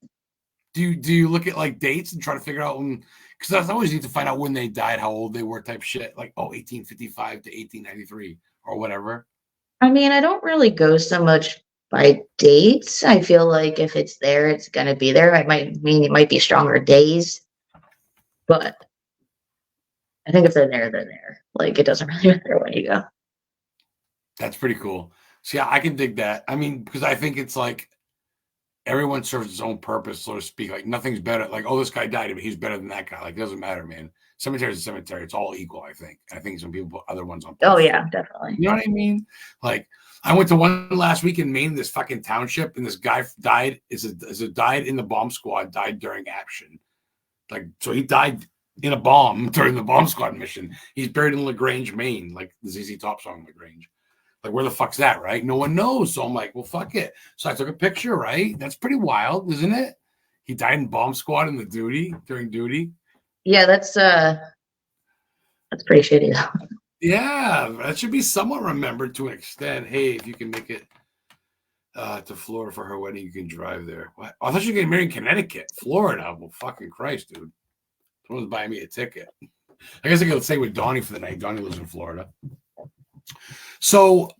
Do you look at like dates and try to figure out when? Because I always need to find out when they died, how old they were, type shit. Like 1855 to 1893 or whatever. I mean, I don't really go so much by dates. I feel like if it's there, it's gonna be there. It might be stronger days, but I think if they're there, they're there. Like, it doesn't really matter when you go. That's pretty cool. So yeah, I can dig that. I mean, because I think it's like everyone serves its own purpose, so to speak. Like, nothing's better. Like, oh, this guy died, but he's better than that guy. Like, it doesn't matter, man. Cemetery is a cemetery. It's all equal, I think. And I think some people put other ones on. Oh yeah, definitely. You know what I mean? Like, I went to one last week in Maine, this fucking township, and this guy died. Died in the bomb squad. Died during action. Like, so he died in a bomb during the bomb squad mission. He's buried in LaGrange, Maine, like the ZZ Top song LaGrange. Like, where the fuck's that, right? No one knows. So I'm like, well, fuck it. So I took a picture, right? That's pretty wild, isn't it? He died in bomb squad during duty. Yeah, that's pretty shitty though. Yeah, that should be somewhat remembered to an extent. Hey, if you can make it to Florida for her wedding, you can drive there. What? I thought you were getting married in Connecticut, Florida. Well, fucking Christ, dude. Someone's buying me a ticket. I guess I could stay with Donnie for the night. Donnie lives in Florida. So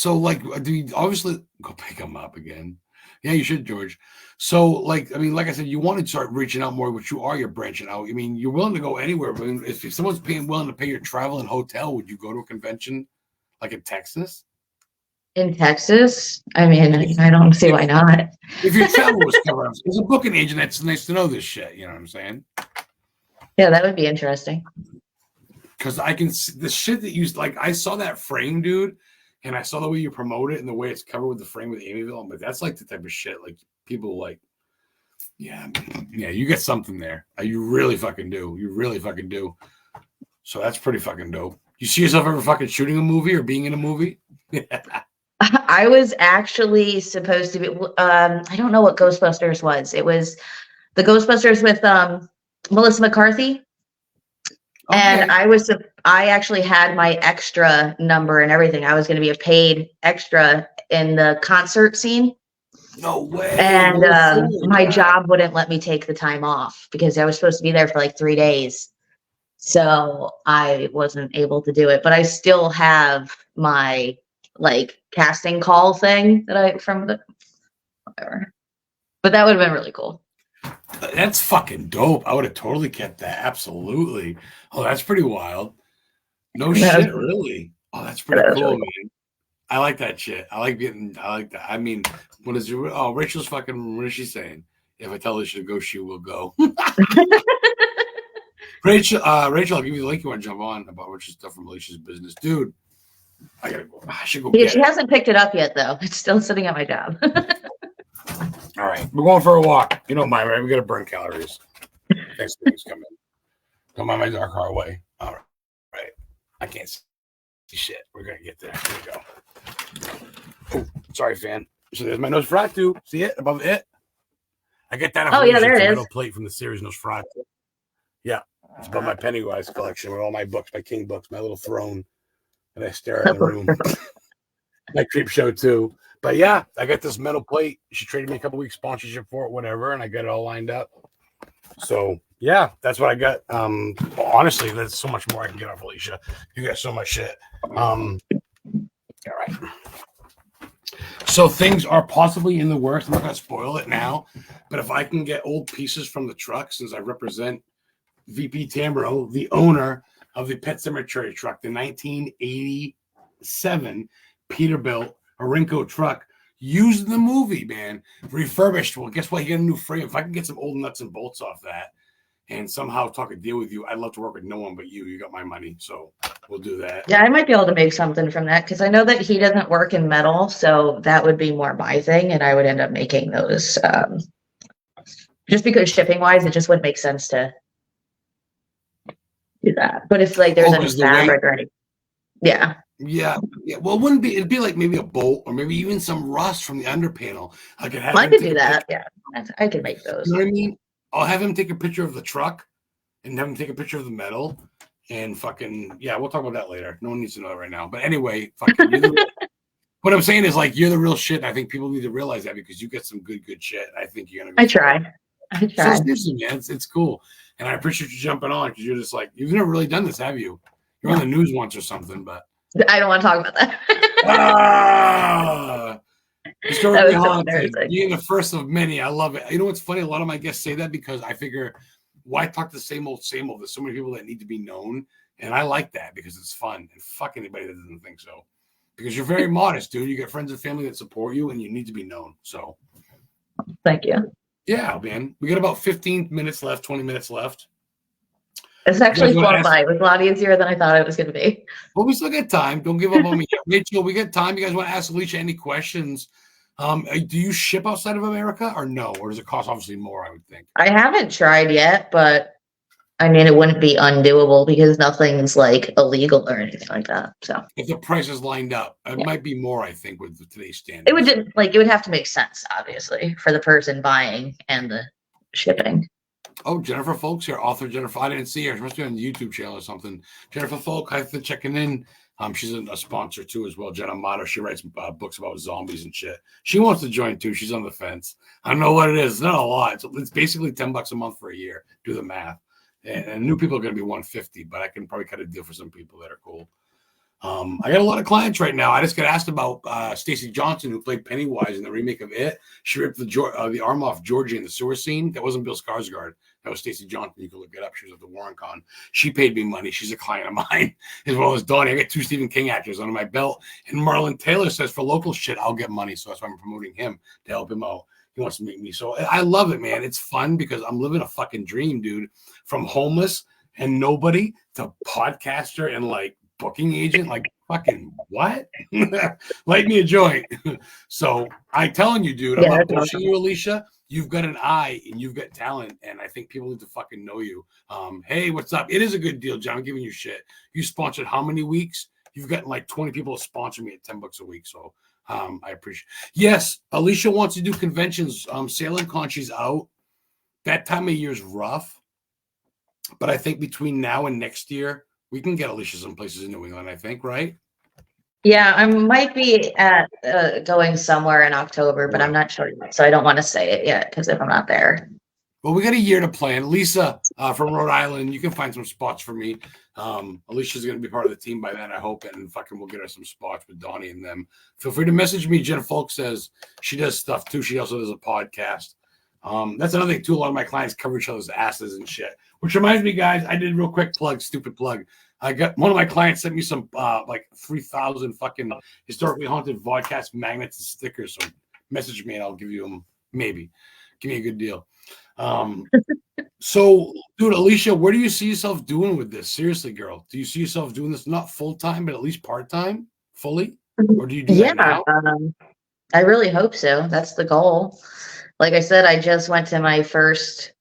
like, do you obviously go pick him up again? Yeah, you should, George. So, like, I mean, like I said, you want to start reaching out more, which you're branching out. I mean, you're willing to go anywhere, but if someone's willing to pay your travel and hotel, would you go to a convention like in Texas? In Texas? I mean, I don't see why not. If your travel was covered, as a booking agent, that's nice to know this shit. You know what I'm saying? Yeah, that would be interesting. Because I can see the shit that you like. I saw that frame, dude, and I saw the way you promote it and the way it's covered with the frame with Amityville. I'm like, that's like the type of shit like people like. Yeah, you get something there. You really fucking do. You really fucking do. So that's pretty fucking dope. You see yourself ever fucking shooting a movie or being in a movie? I was actually supposed to be. I don't know what Ghostbusters was. It was the Ghostbusters with Melissa McCarthy. Okay. And I actually had my extra number and everything. I was going to be a paid extra in the concert scene. No way. And my job wouldn't let me take the time off because I was supposed to be there for like 3 days. So I wasn't able to do it, but I still have my like casting call thing that whatever. But that would have been really cool. That's fucking dope. I would have totally kept that. Absolutely. Oh, that's pretty wild. No shit, really. Oh, that's pretty cool, man. I like that shit. I like that. I mean, what is your? Oh, Rachel's fucking. What is she saying? If I tell Alicia to go, she will go. Rachel, I'll give you the link. You want to jump on about which stuff from Alicia's business, dude? I gotta go. I should go. Yeah, she hasn't picked it up yet, though. It's still sitting at my job. All right, we're going for a walk. You don't mind, right? We gotta burn calories. Thanks for coming. Don't mind my dark car away. All right. I can't see shit. We're gonna get there. Here we go. Oh, sorry, fan. So there's my Nosferatu. See it above it? I get that. Oh yeah, there it is. Plate from the series Nosferatu. Yeah, it's above my Pennywise collection with all my books, my King books, my little throne that I stare at in the room. My creep show too. But yeah, I got this metal plate. She traded me a couple weeks sponsorship for it, whatever, and I got it all lined up. So yeah, that's what I got. Honestly, there's so much more I can get off Alicia. You got so much shit. All right. So things are possibly in the works. I'm not gonna spoil it now, but if I can get old pieces from the truck, since I represent VP Tamro, the owner of the Pet Cemetery truck, the 1987 Peterbilt Orinco truck, used in the movie, man, refurbished. Well, guess what? You get a new frame. If I can get some old nuts and bolts off that and somehow talk a deal with you, I'd love to work with no one but you. You got my money, so we'll do that. Yeah, I might be able to make something from that because I know that he doesn't work in metal, so that would be more my thing, and I would end up making those. Just because shipping wise, it just wouldn't make sense to do that. But if like there's any fabric or anything, yeah. Yeah. Well, it wouldn't be. It'd be like maybe a bolt or maybe even some rust from the under panel. I could have. I could do that. Yeah, I could make those. You know what I mean? I'll have him take a picture of the truck and have him take a picture of the metal and fucking we'll talk about that later. No one needs to know that right now. But anyway, fucking. What I'm saying is like you're the real shit. And I think people need to realize that because you get some good shit. I think you're gonna. I try. So seriously, man, it's cool, and I appreciate you jumping on because you're just like you've never really done this, have you? You're on the news once or something, but. I don't want to talk about that. Being the first of many, I love it. You know what's funny? A lot of my guests say that because I figure, why talk the same old? There's so many people that need to be known, and I like that because it's fun. And fuck anybody that doesn't think so, because you're very modest, dude. You got friends and family that support you, and you need to be known. So, thank you. Yeah, man. We got about 15 minutes left, 20 minutes left. It's actually flown by. It was a lot easier than I thought it was going to be. Well, we still got time. Don't give up on me. Rachel, we got time. You guys want to ask Alicia any questions? Do you ship outside of America or no? Or does it cost obviously more, I would think? I haven't tried yet, but I mean, it wouldn't be undoable because nothing's like illegal or anything like that. So if the price is lined up, it might be more, I think, with today's standards. It would it would have to make sense, obviously, for the person buying and the shipping. Oh, Jennifer Folks here, author Jennifer. I didn't see her. She must be on the YouTube channel or something. Jennifer Folk, I've been checking in. She's a sponsor too as well. Jenna Mato. She writes books about zombies and shit. She wants to join too. She's on the fence. I don't know what it is. It's not a lot. It's basically $10 a month for a year. Do the math. And new people are going to be $150, but I can probably cut a deal for some people that are cool. I got a lot of clients right now. I just got asked about Stacey Johnson, who played Pennywise in the remake of It. She ripped the arm off Georgie in the sewer scene. That wasn't Bill Skarsgård. That was Stacey Johnson. You can look it up. She was at the Warren Con. She paid me money. She's a client of mine, as well as Donnie. I got 2 Stephen King actors under my belt. And Marlon Taylor says for local shit, I'll get money. So that's why I'm promoting him to help him out. He wants to meet me. So I love it, man. It's fun because I'm living a fucking dream, dude. From homeless and nobody to podcaster and like booking agent, like fucking what? Light me a joint. So I'm telling you, dude, I'm not pushing you, Alicia. You've got an eye and you've got talent, and I think people need to fucking know you. Hey, what's up? It is a good deal, John. I'm giving you shit. You sponsored how many weeks? You've got like 20 people to sponsor me at $10 a week. So I appreciate. Yes, Alicia wants to do conventions. Sailing Con, she's out. That time of year is rough, but I think between now and next year, we can get Alicia some places in New England, I think, right? Yeah, I might be at going somewhere in October, but I'm not sure yet. So I don't want to say it yet because if I'm not there. Well, we got a year to plan. Lisa from Rhode Island, you can find some spots for me. Alicia's going to be part of the team by then, I hope, and fucking we'll get her some spots with Donnie and them. Feel free to message me. Jen Folk says she does stuff too. She also does a podcast. That's another thing, too. A lot of my clients cover each other's asses and shit. Which reminds me, guys, I did a real quick plug, stupid plug. I got one of my clients sent me some like 3,000 fucking historically haunted VODCAST magnets and stickers. So message me and I'll give you them. Maybe give me a good deal. So, dude, Alicia, where do you see yourself doing with this? Seriously, girl, do you see yourself doing this not full time, but at least part time, fully, or do you do that now? I really hope so. That's the goal. Like I said, I just went to my first.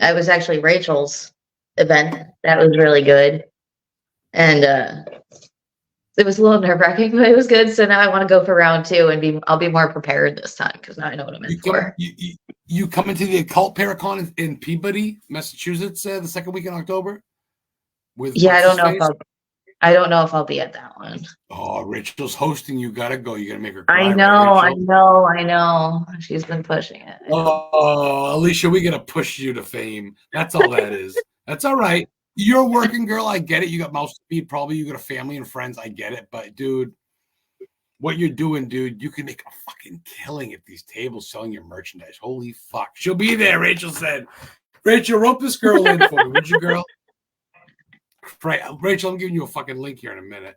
I was actually Rachel's event. That was really good, and it was a little nerve wracking, but it was good. So now I want to go for round 2 and I'll be more prepared this time because now I know what I'm in for. You come into the Occult Paracon in Peabody, Massachusetts, the second week in October. I don't know if I'll be at that one. Oh, Rachel's hosting. You gotta go. You gotta make her cry. I know. She's been pushing it. Oh, Alicia, we gotta push you to fame. That's all that is. That's all right. You're a working girl. I get it. You got mouth speed. Probably you got a family and friends. I get it. But dude, what you're doing, dude, you can make a fucking killing at these tables selling your merchandise. Holy fuck. She'll be there, Rachel said. Rachel, rope this girl in for me, would you, girl? Right. Rachel, I'm giving you a fucking link here in a minute.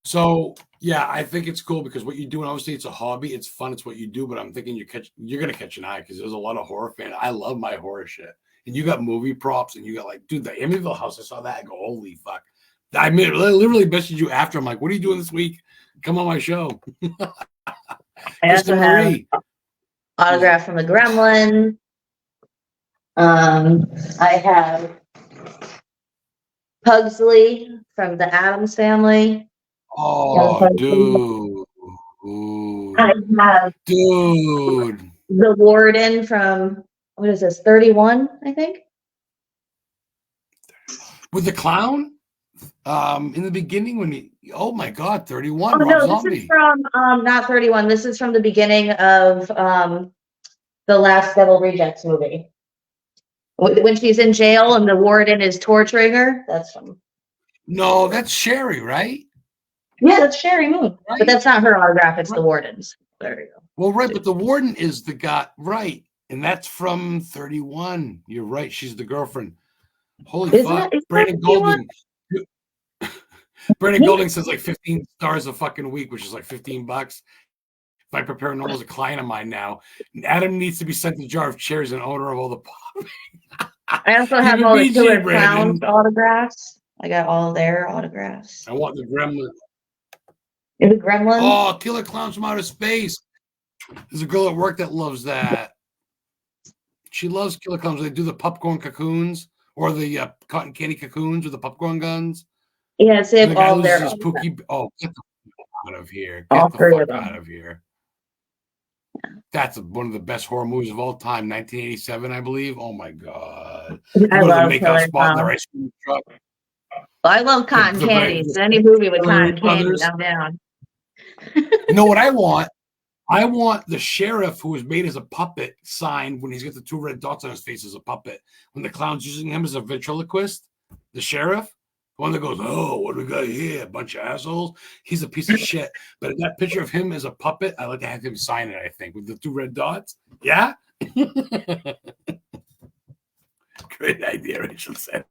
So, yeah, I think it's cool because what you're doing, obviously, it's a hobby. It's fun. It's what you do. But I'm thinking you're going to catch an eye because there's a lot of horror fans. I love my horror shit. And you got movie props and you got like, dude, the Amityville house. I saw that. I go, holy fuck. I literally messaged you after. I'm like, what are you doing this week? Come on my show. I also have autograph from the Gremlin. I have Pugsley from the Addams Family. Oh, dude. Ooh. I have the Warden from, what is this, 31, I think? With the clown? In the beginning when he, oh my God, 31. Oh, no, this is from, not 31. This is from the beginning of the last Devil Rejects movie. When she's in jail and the warden is torturing her. That's from. No, that's Sherry, right? Yeah, that's Sherry Moon. Right? But that's not her autograph. It's the warden's. There you go. Well, right, but the warden is the guy, right? And that's from 31. You're right. She's the girlfriend. Holy fuck. Brandon Golding. Brandon Golding says like 15 stars a fucking week, which is like $15. If I prepare normal as a client of mine now, Adam needs to be sent a jar of cherries and owner of all the pop. I also have all the Killer Clowns autographs. I got all their autographs. I want the Gremlin. The Gremlin? Oh, Killer Clowns from Outer Space. There's a girl at work that loves that. She loves Killer Clowns. They do the popcorn cocoons or the cotton candy cocoons with the popcorn guns. Yeah, they have all their. Oh, get the fuck out of here! Get the fuck out of here! That's one of the best horror movies of all time, 1987, I believe. Oh my God! I love the makeout spot in the ice cream truck. Well, I love cotton candy. So any movie with cotton candy, I'm down. You know what I want? I want the sheriff who was made as a puppet signed when he's got the 2 red dots on his face as a puppet. When the clown's using him as a ventriloquist, the sheriff, the one that goes, oh, what do we got here? A bunch of assholes. He's a piece of shit. But that picture of him as a puppet, I like to have him sign it, I think, with the 2 red dots. Yeah? Great idea, Rachel says.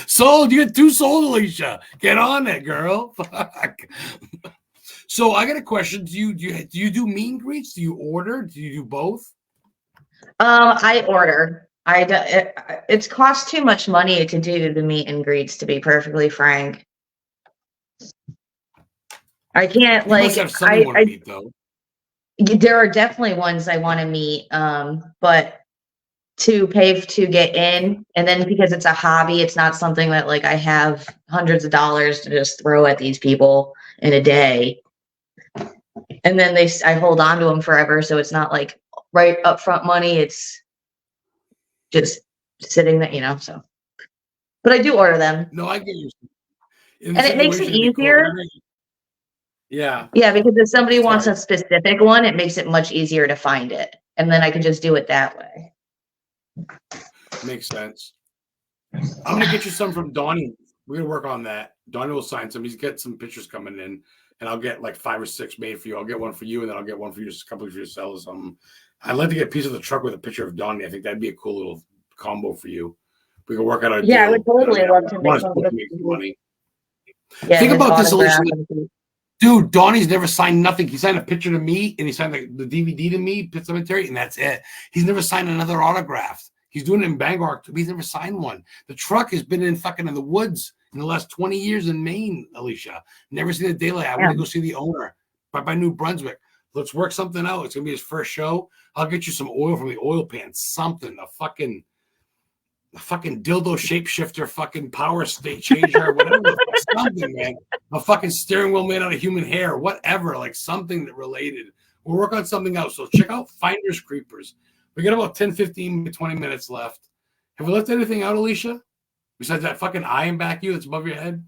Sold. You got 2 sold, Alicia. Get on it, girl. Fuck. So I got a question. Do you do meet and greets? Do you order? Do you do both? I order. It's cost too much money to do the meet and greets, to be perfectly frank. I can't you must have someone you want to meet, though. There are definitely ones I want to meet, but to pay to get in, and then because it's a hobby, it's not something that like I have hundreds of dollars to just throw at these people in a day. And then I hold on to them forever, so it's not like right upfront money. It's just sitting there, so. But I do order them. No, I get you. And it makes it easier. Yeah. Yeah, because if somebody wants a specific one, it makes it much easier to find it. And then I can just do it that way. Makes sense. I'm going to get you some from Donnie. We're going to work on that. Donnie will sign some. He's got some pictures coming in. And I'll get like 5 or 6 made for you. I'll get one for you, and then I'll get one for you, just a couple for yourself or something. I'd like to get a piece of the truck with a picture of Donnie. I think that'd be a cool combo for you. We can work out a Yeah, I deal. would totally love to I want make us both to make some money. Think about this, Alicia. Dude, Donnie's never signed nothing. He signed a picture to me, and he signed the DVD to me, Pet Cemetery, and that's it. He's never signed another autograph. He's doing it in Bangor, but he's never signed one. The truck has been in the woods in the last 20 years in Maine, Alicia. Never seen a daylight. I want to go see the owner by New Brunswick. Let's work something out. It's going to be his first show. I'll get you some oil from the oil pan, something, a fucking dildo shapeshifter, fucking power state changer, whatever, something, man. A fucking steering wheel made out of human hair, whatever, like something that related. We'll work on something else. So check out Finders Creepers. We got about 10, 15, 20 minutes left. Have we left anything out, Alicia? Besides that fucking eye in back of you that's above your head?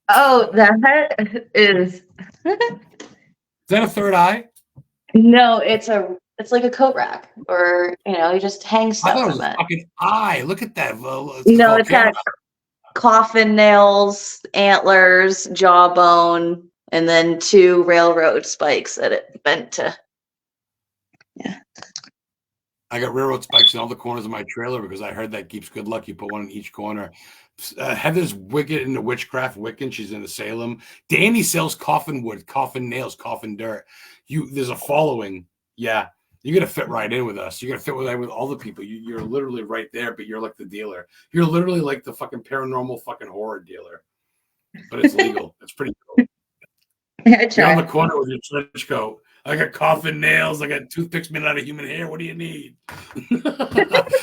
Oh, that is. Is that a third eye? No, it's like a coat rack, or you just hang stuff I thought it was from a it. fucking eye. Look at that. It's got coffin nails, antlers, jawbone, and then 2 railroad spikes that it bent to. Yeah. I got railroad spikes in all the corners of my trailer because I heard that keeps good luck. You put one in each corner. Heather's wicked into witchcraft, Wiccan. She's into Salem. Danny sells coffin wood, coffin nails, coffin dirt. There's a following. Yeah. You're going to fit right in with us. You're going to fit with all the people. You're literally right there, but you're like the dealer. You're literally like the fucking paranormal fucking horror dealer. But it's legal. It's pretty cool. You're on the corner with your trench coat. I got coffin nails. I got toothpicks made out of human hair. What do you need?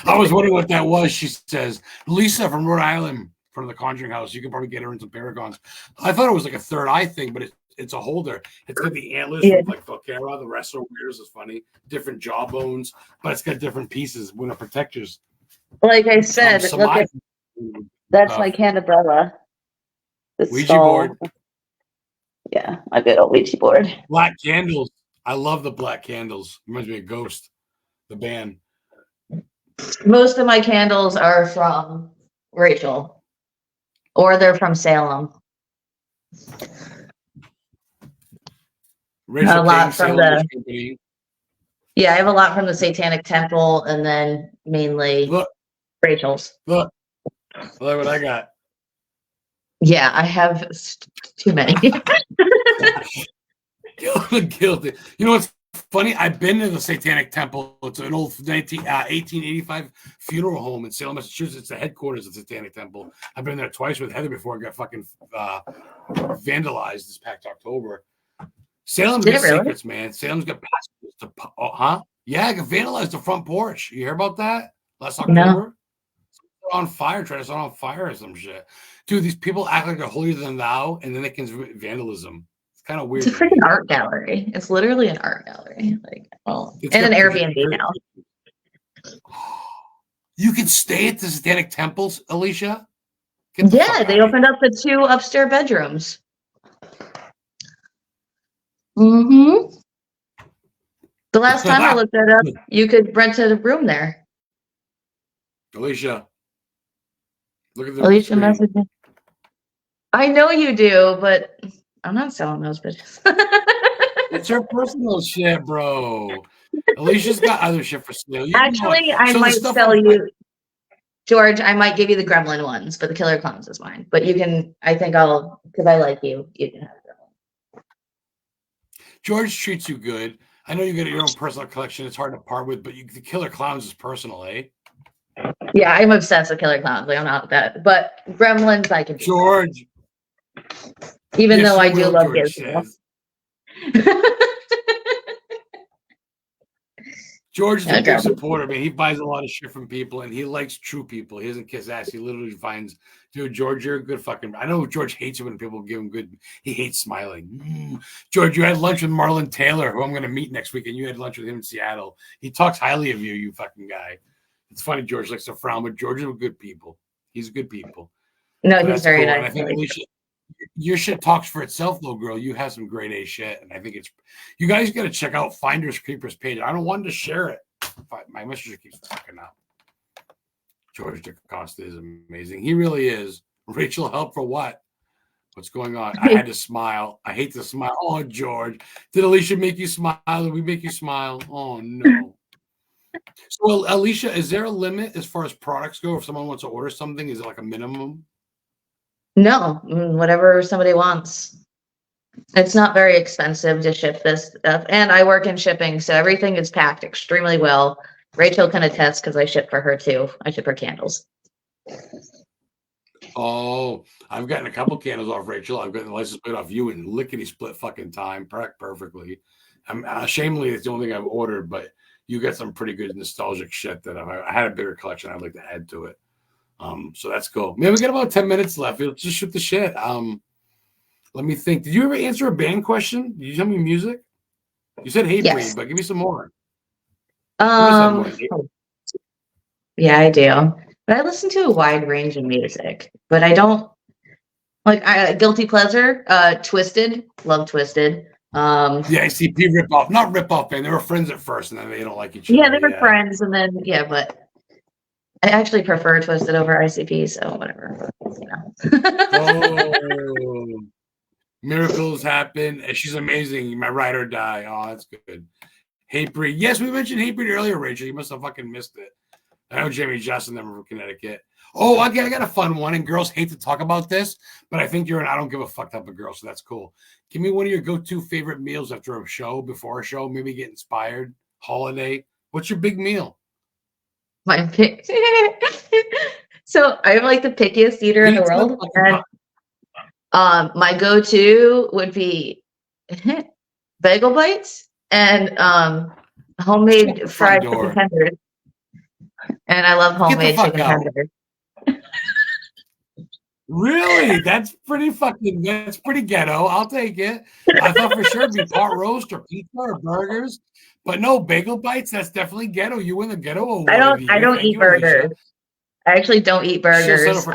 I was wondering what that was. She says, Lisa from Rhode Island, from the Conjuring House. You can probably get her in some paragons. I thought it was like a third eye thing, but it's a holder. It's got the antlers from like Volcara. The wrestler wears is funny. Different jawbones, but it's got different pieces. Winter protectors. Like I said, that's my candelabra. Ouija board. Yeah, I got a Ouija board. Black candles. I love the black candles. Reminds me of Ghost, the band. Most of my candles are from Rachel, or they're from Salem. Rachel a lot King, from Salem the. Yeah, I have a lot from the Satanic Temple, and then mainly Rachel's. Look what I got. Yeah, I have too many. Guilty. You know what's funny? I've been to the Satanic Temple. It's an old 1885 funeral home in Salem, Massachusetts. It's the headquarters of the Satanic Temple. I've been there twice with Heather before it got fucking vandalized this past October. Salem's got secrets, man. Salem's got passages to Yeah, it got vandalized the front porch. You hear about that? Last October? No. On fire, trying to start on fire or some shit. Dude, these people act like they're holier than thou, and then they can vandalism. It's kind of weird. It's a freaking art gallery. It's literally an art gallery. And an Airbnb now. You can stay at the Satanic Temples, Alicia? Yeah, they opened up the 2 upstairs bedrooms. Mm-hmm. The last time I looked it up, you could rent a room there. Alicia. Look at the Alicia messaging. I know you do, but I'm not selling those bitches. It's her personal shit, bro. Alicia's got other shit for sale. Actually, I might sell you, George. I might give you the Gremlin ones, but the Killer Clowns is mine. But you can, because I like you. You can have Gremlin. George treats you good. I know you got your own personal collection. It's hard to part with, but the Killer Clowns is personal, eh? Yeah, I'm obsessed with Killer Clowns. I'm not that, but Gremlins I can do. George. Even though I do love Gizmo. George is a big supporter, man. He buys a lot of shit from people, and he likes true people. He doesn't kiss ass. He literally finds, dude, George, you're a good fucking. I know George hates it when people give him good. He hates smiling. George, you had lunch with Marlon Taylor, who I'm going to meet next week, and you had lunch with him in Seattle. He talks highly of you, you fucking guy. It's funny, George likes to frown, but George is a good people. He's good people. No, he's very nice. I think Alicia, your shit talks for itself, though, girl. You have some great A shit, and I think it's. You guys got to check out Finders Kreepers page. I don't want to share it. My messenger keeps fucking up. George DeCosta is amazing. He really is. Rachel, help for what? What's going on? I had to smile. I hate to smile. Oh, George, did Alicia make you smile? Did we make you smile? Oh no. So, Alicia, is there a limit as far as products go? If someone wants to order something, is it like a minimum? No, whatever somebody wants. It's not very expensive to ship this stuff. And I work in shipping, so everything is packed extremely well. Rachel can attest because I ship for her too. I ship her candles. Oh, I've gotten a couple candles off Rachel. I've gotten the license plate off you in lickety split fucking time, perfectly. Shamefully, it's the only thing I've ordered, but you got some pretty good nostalgic shit that I had a bigger collection I'd like to add to it. So that's cool. Man, we got about 10 minutes left. Let's just shoot the shit. Let me think. Did you ever answer a band question? Did you tell me music? You said Hatebreed, Yes. but give me some more. Yeah, I do. But I listen to a wide range of music. But I don't like guilty pleasure. Twisted, love Twisted. The ICP ripoff, not ripoff band. They were friends at first, and then they don't like each other. Yeah, they were friends, and then but I actually prefer Twisted over ICP, so whatever. Oh, miracles happen. She's amazing. My ride or die. Oh, that's good. Hatebreed. Yes, we mentioned Hatebreed earlier, Rachel. You must have fucking missed it. I know Jamie Justin, them from Connecticut. Oh, I got a fun one, and girls hate to talk about this, but I think you're an I don't give a fuck type of girl, so that's cool. Give me one of your go-to favorite meals after a show, before a show, maybe get inspired, holiday. What's your big meal? My pick. So I'm like the pickiest eater in the world, and my go-to would be bagel bites and homemade fried chicken tenders. And I love homemade chicken tenders. Really? That's pretty ghetto. I'll take it. I thought for sure it'd be pot roast or pizza or burgers, but no, bagel bites. That's definitely ghetto. You win the ghetto award. I don't eat burgers. I actually don't eat burgers.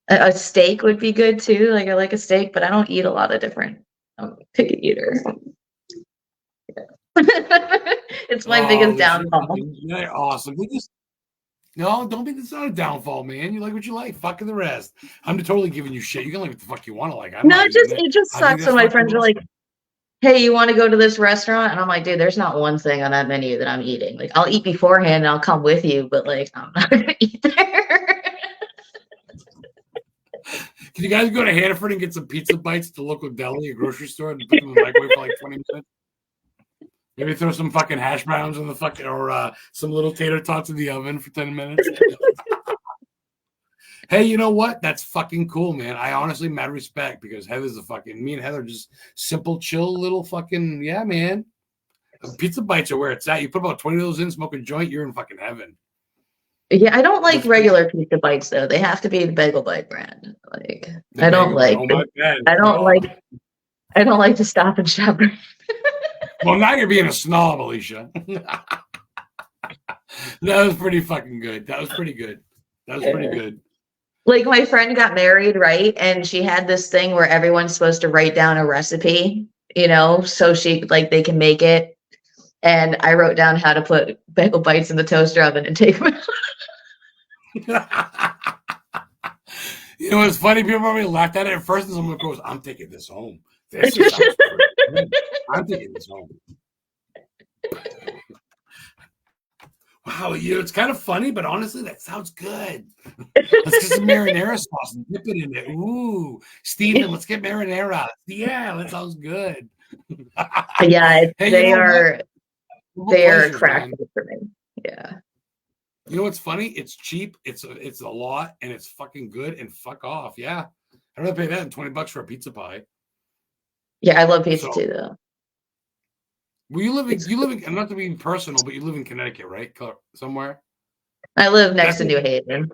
A steak would be good too. Like I like a steak, but I don't eat a lot of different. I'm a picky eater. It's my biggest downfall. You're awesome. No, don't think it's not a downfall, man. You like what you like. Fucking the rest. I'm totally giving you shit. You can like what the fuck you want to like. It just sucks when my friends are like, "Hey, you want to go to this restaurant?" And I'm like, "Dude, there's not one thing on that menu that I'm eating. Like, I'll eat beforehand and I'll come with you, but like, I'm not gonna eat there." Can you guys go to Hannaford and get some pizza bites at the local deli, a grocery store, and put them in the microwave for like 20 minutes? Maybe throw some fucking hash browns in the fucking, or some little tater tots in the oven for 10 minutes. Hey, you know what? That's fucking cool, man. I honestly mad respect, because Heather's me and Heather just simple, chill little fucking, yeah, man. Pizza bites are where it's at. You put about 20 of those in, smoke a joint, you're in fucking heaven. Yeah, I don't like regular pizza bites though. They have to be the Bagel Bite brand. Like I don't like to Stop and Shop. Well, now you're being a snob, Alicia. That was pretty fucking good. That was pretty good. Like my friend got married, right? And she had this thing where everyone's supposed to write down a recipe, so they can make it. And I wrote down how to put bagel bites in the toaster oven and take them out. You know what's funny? People probably laughed at it at first, and someone goes, "I'm taking this home. This sounds good. I'm taking this home." Wow, it's kind of funny, but honestly, that sounds good. Let's get some marinara sauce and dip it in it. Ooh, Steven, let's get marinara. Yeah, that sounds good. Yeah, hey, they are cracked for me. Yeah. You know what's funny? It's cheap. It's a lot, and it's fucking good. And fuck off. Yeah, I don't pay that in $20 for a pizza pie. Yeah, I love pizza too, though. Well, you live in, not to be personal, but you live in Connecticut, right? Somewhere. I live next to New Haven.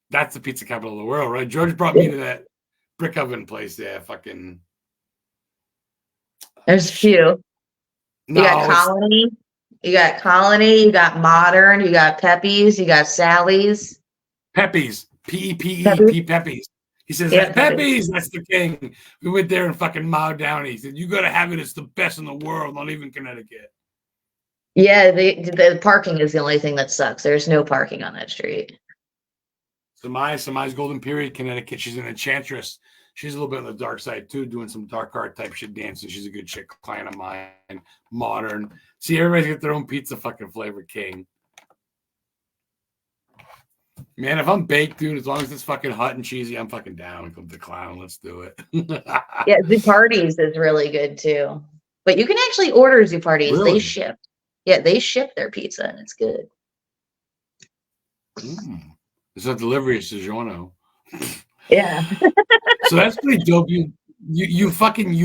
That's the pizza capital of the world, right? George brought me to that brick oven place there. Fucking. There's a few. You got Colony, you got Modern, you got Pepe's, you got Sally's. Pepe's. P-E-P-E-P, Pepe's. He says, yeah, Pepe's, that's the king. We went there and fucking mowed down. He said, "You got to have it. It's the best in the world, not even Connecticut." Yeah, the parking is the only thing that sucks. There's no parking on that street. Samai's Golden Period, Connecticut. She's an enchantress. She's a little bit on the dark side too, doing some dark art type shit dancing. She's a good chick client of mine. Modern. See, everybody's got their own pizza fucking flavor king. Man, if I'm baked, dude, as long as it's fucking hot and cheesy, I'm fucking down. Come to clown. Let's do it. Yeah, Zupardi's is really good too. But you can actually order Zupardi's. Really? They ship. Yeah, they ship their pizza and it's good. It's a delivery of DiGiorno. Yeah. So that's pretty dope. You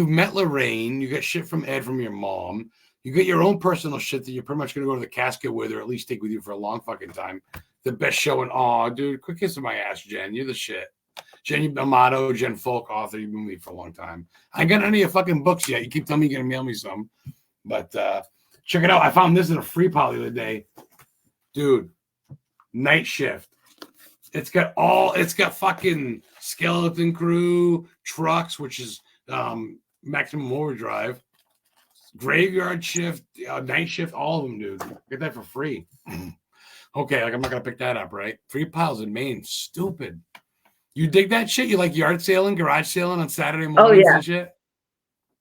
met Lorraine. You got shit from Ed from your mom. You got your own personal shit that you're pretty much gonna go to the casket with, or at least take with you for a long fucking time. The best show in awe, dude. Quick kiss of my ass, Jen. You're the shit. Jen Amato, Jen Folk, author. You've been with me for a long time. I ain't got any of your fucking books yet. You keep telling me you're gonna mail me some, but check it out. I found this in a free pile the other day, dude. Night Shift. It's got fucking Skeleton Crew, Trucks, which is Maximum Overdrive, Graveyard Shift, Night Shift, all of them, dude. Get that for free. Okay, like I'm not gonna pick that up, right? Free piles in Maine, stupid. You dig that shit? You like yard sailing, garage sailing on Saturday mornings and shit?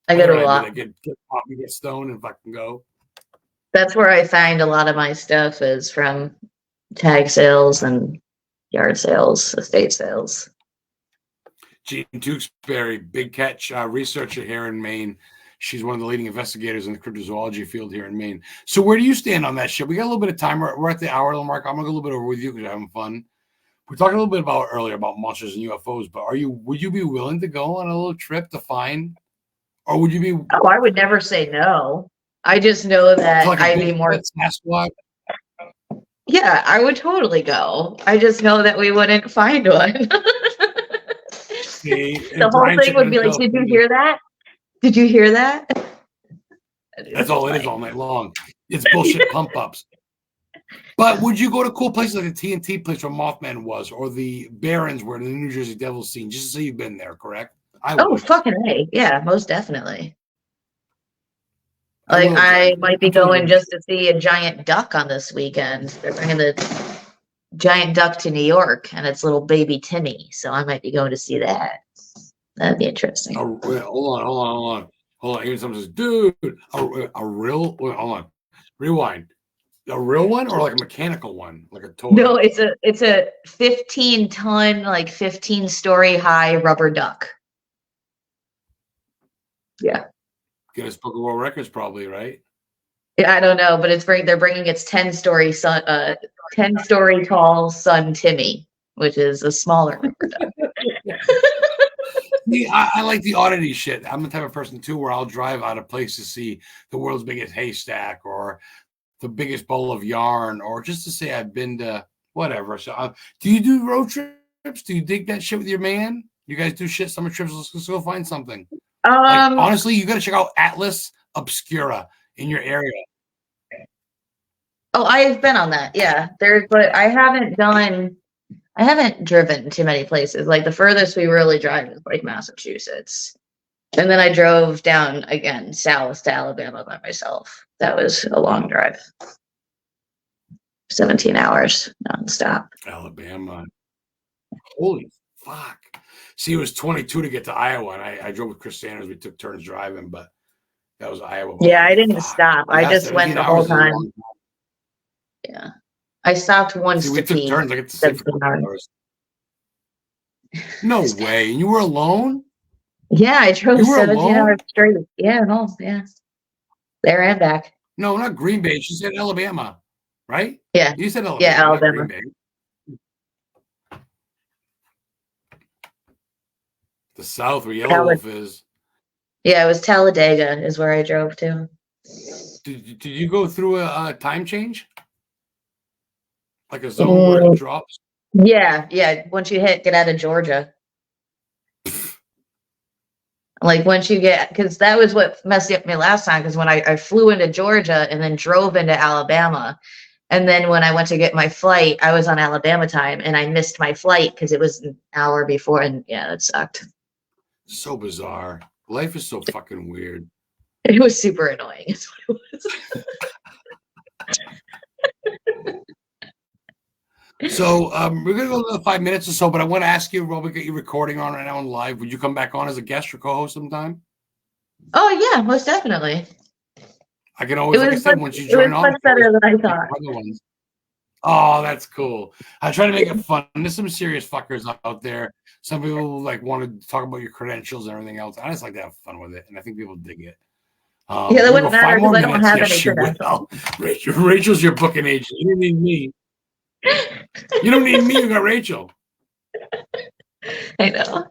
I go to a lot. Get coffee, get stoned, and fucking go. That's where I find a lot of my stuff is from tag sales and yard sales, estate sales. Jean Tewksbury, big catch researcher here in Maine. She's one of the leading investigators in the cryptozoology field here in Maine. So where do you stand on that shit? We got a little bit of time. We're at the hour mark. I'm gonna go a little bit over with you because you're having fun. We talked a little bit earlier about monsters and UFOs, but would you be willing to go on a little trip to find, or would you be? Oh, I would never say no. I just know that like I'd be more. Sasquatch? Yeah, I would totally go. I just know that we wouldn't find one. See, the whole thing would be like, did you hear that? Did you hear that? That's all it is all night long. It's bullshit pump ups. But would you go to cool places like the TNT place where Mothman was, or the Barrens where the New Jersey Devil scene, just to say you've been there, correct? Oh, fucking A. Yeah, most definitely. Like, I might be going just to see a giant duck on this weekend. They're bringing the giant duck to New York, and it's little baby Timmy. So I might be going to see that. That'd be interesting. Wait, hold on. Even someone says, dude, a real, wait, hold on. Rewind. A real one or like a mechanical one? Like a toy? No, it's a 15-ton, like 15-story high rubber duck. Yeah. Guinness Book of World Records, probably, right? Yeah, I don't know, but they're bringing its 10-story tall son Timmy, which is a smaller rubber duck. See, I like the oddity shit. I'm the type of person too where I'll drive out of place to see the world's biggest haystack or the biggest bowl of yarn, or just to say I've been to whatever. So, do you do road trips? Do you dig that shit with your man? You guys do shit summer trips? Let's go find something. Like, honestly, you got to check out Atlas Obscura in your area. Oh, I've been on that. Yeah, but I haven't driven too many places. Like the furthest we really drive is like Massachusetts. And then I drove down again south to Alabama by myself. That was a long drive. 17 hours nonstop. Alabama. Holy fuck. See, it was 22 to get to Iowa, and I drove with Chris Sanders. We took turns driving, but that was Iowa. Yeah, I didn't stop. I just went the whole time. Yeah. I stopped once we to took turns. I get to sleep for hours. No way. You were alone? Yeah, I drove 17 hours straight. Yeah, no, yeah. There and back. No, not Green Bay. She said Alabama, right? Yeah. You said Alabama. Yeah, Alabama. The South, where Yellow Wolf is. Yeah, it was Talladega is where I drove to. Did you go through a time change? Like a zone where it drops? Yeah. Once you get out of Georgia. Like once you because that was what messed up me last time, because when I flew into Georgia and then drove into Alabama, and then when I went to get my flight, I was on Alabama time and I missed my flight because it was an hour before, and yeah, it sucked. So bizarre. Life is so fucking weird. It was super annoying. Is what it was. So we're gonna go another 5 minutes or so, but I want to ask you, while we get you recording on right now on live, would you come back on as a guest or co-host sometime? Oh yeah, most definitely. I can always, like I said, once you It join was on, much better than I thought. Oh, that's cool. I try to make it fun. There's some serious fuckers out there. Some people like want to talk about your credentials and everything else. I just like to have fun with it, and I think people dig it. Yeah, that wouldn't matter because I don't have any credentials. Rachel's your booking agent. You don't need me. You don't need me. You got Rachel. I know.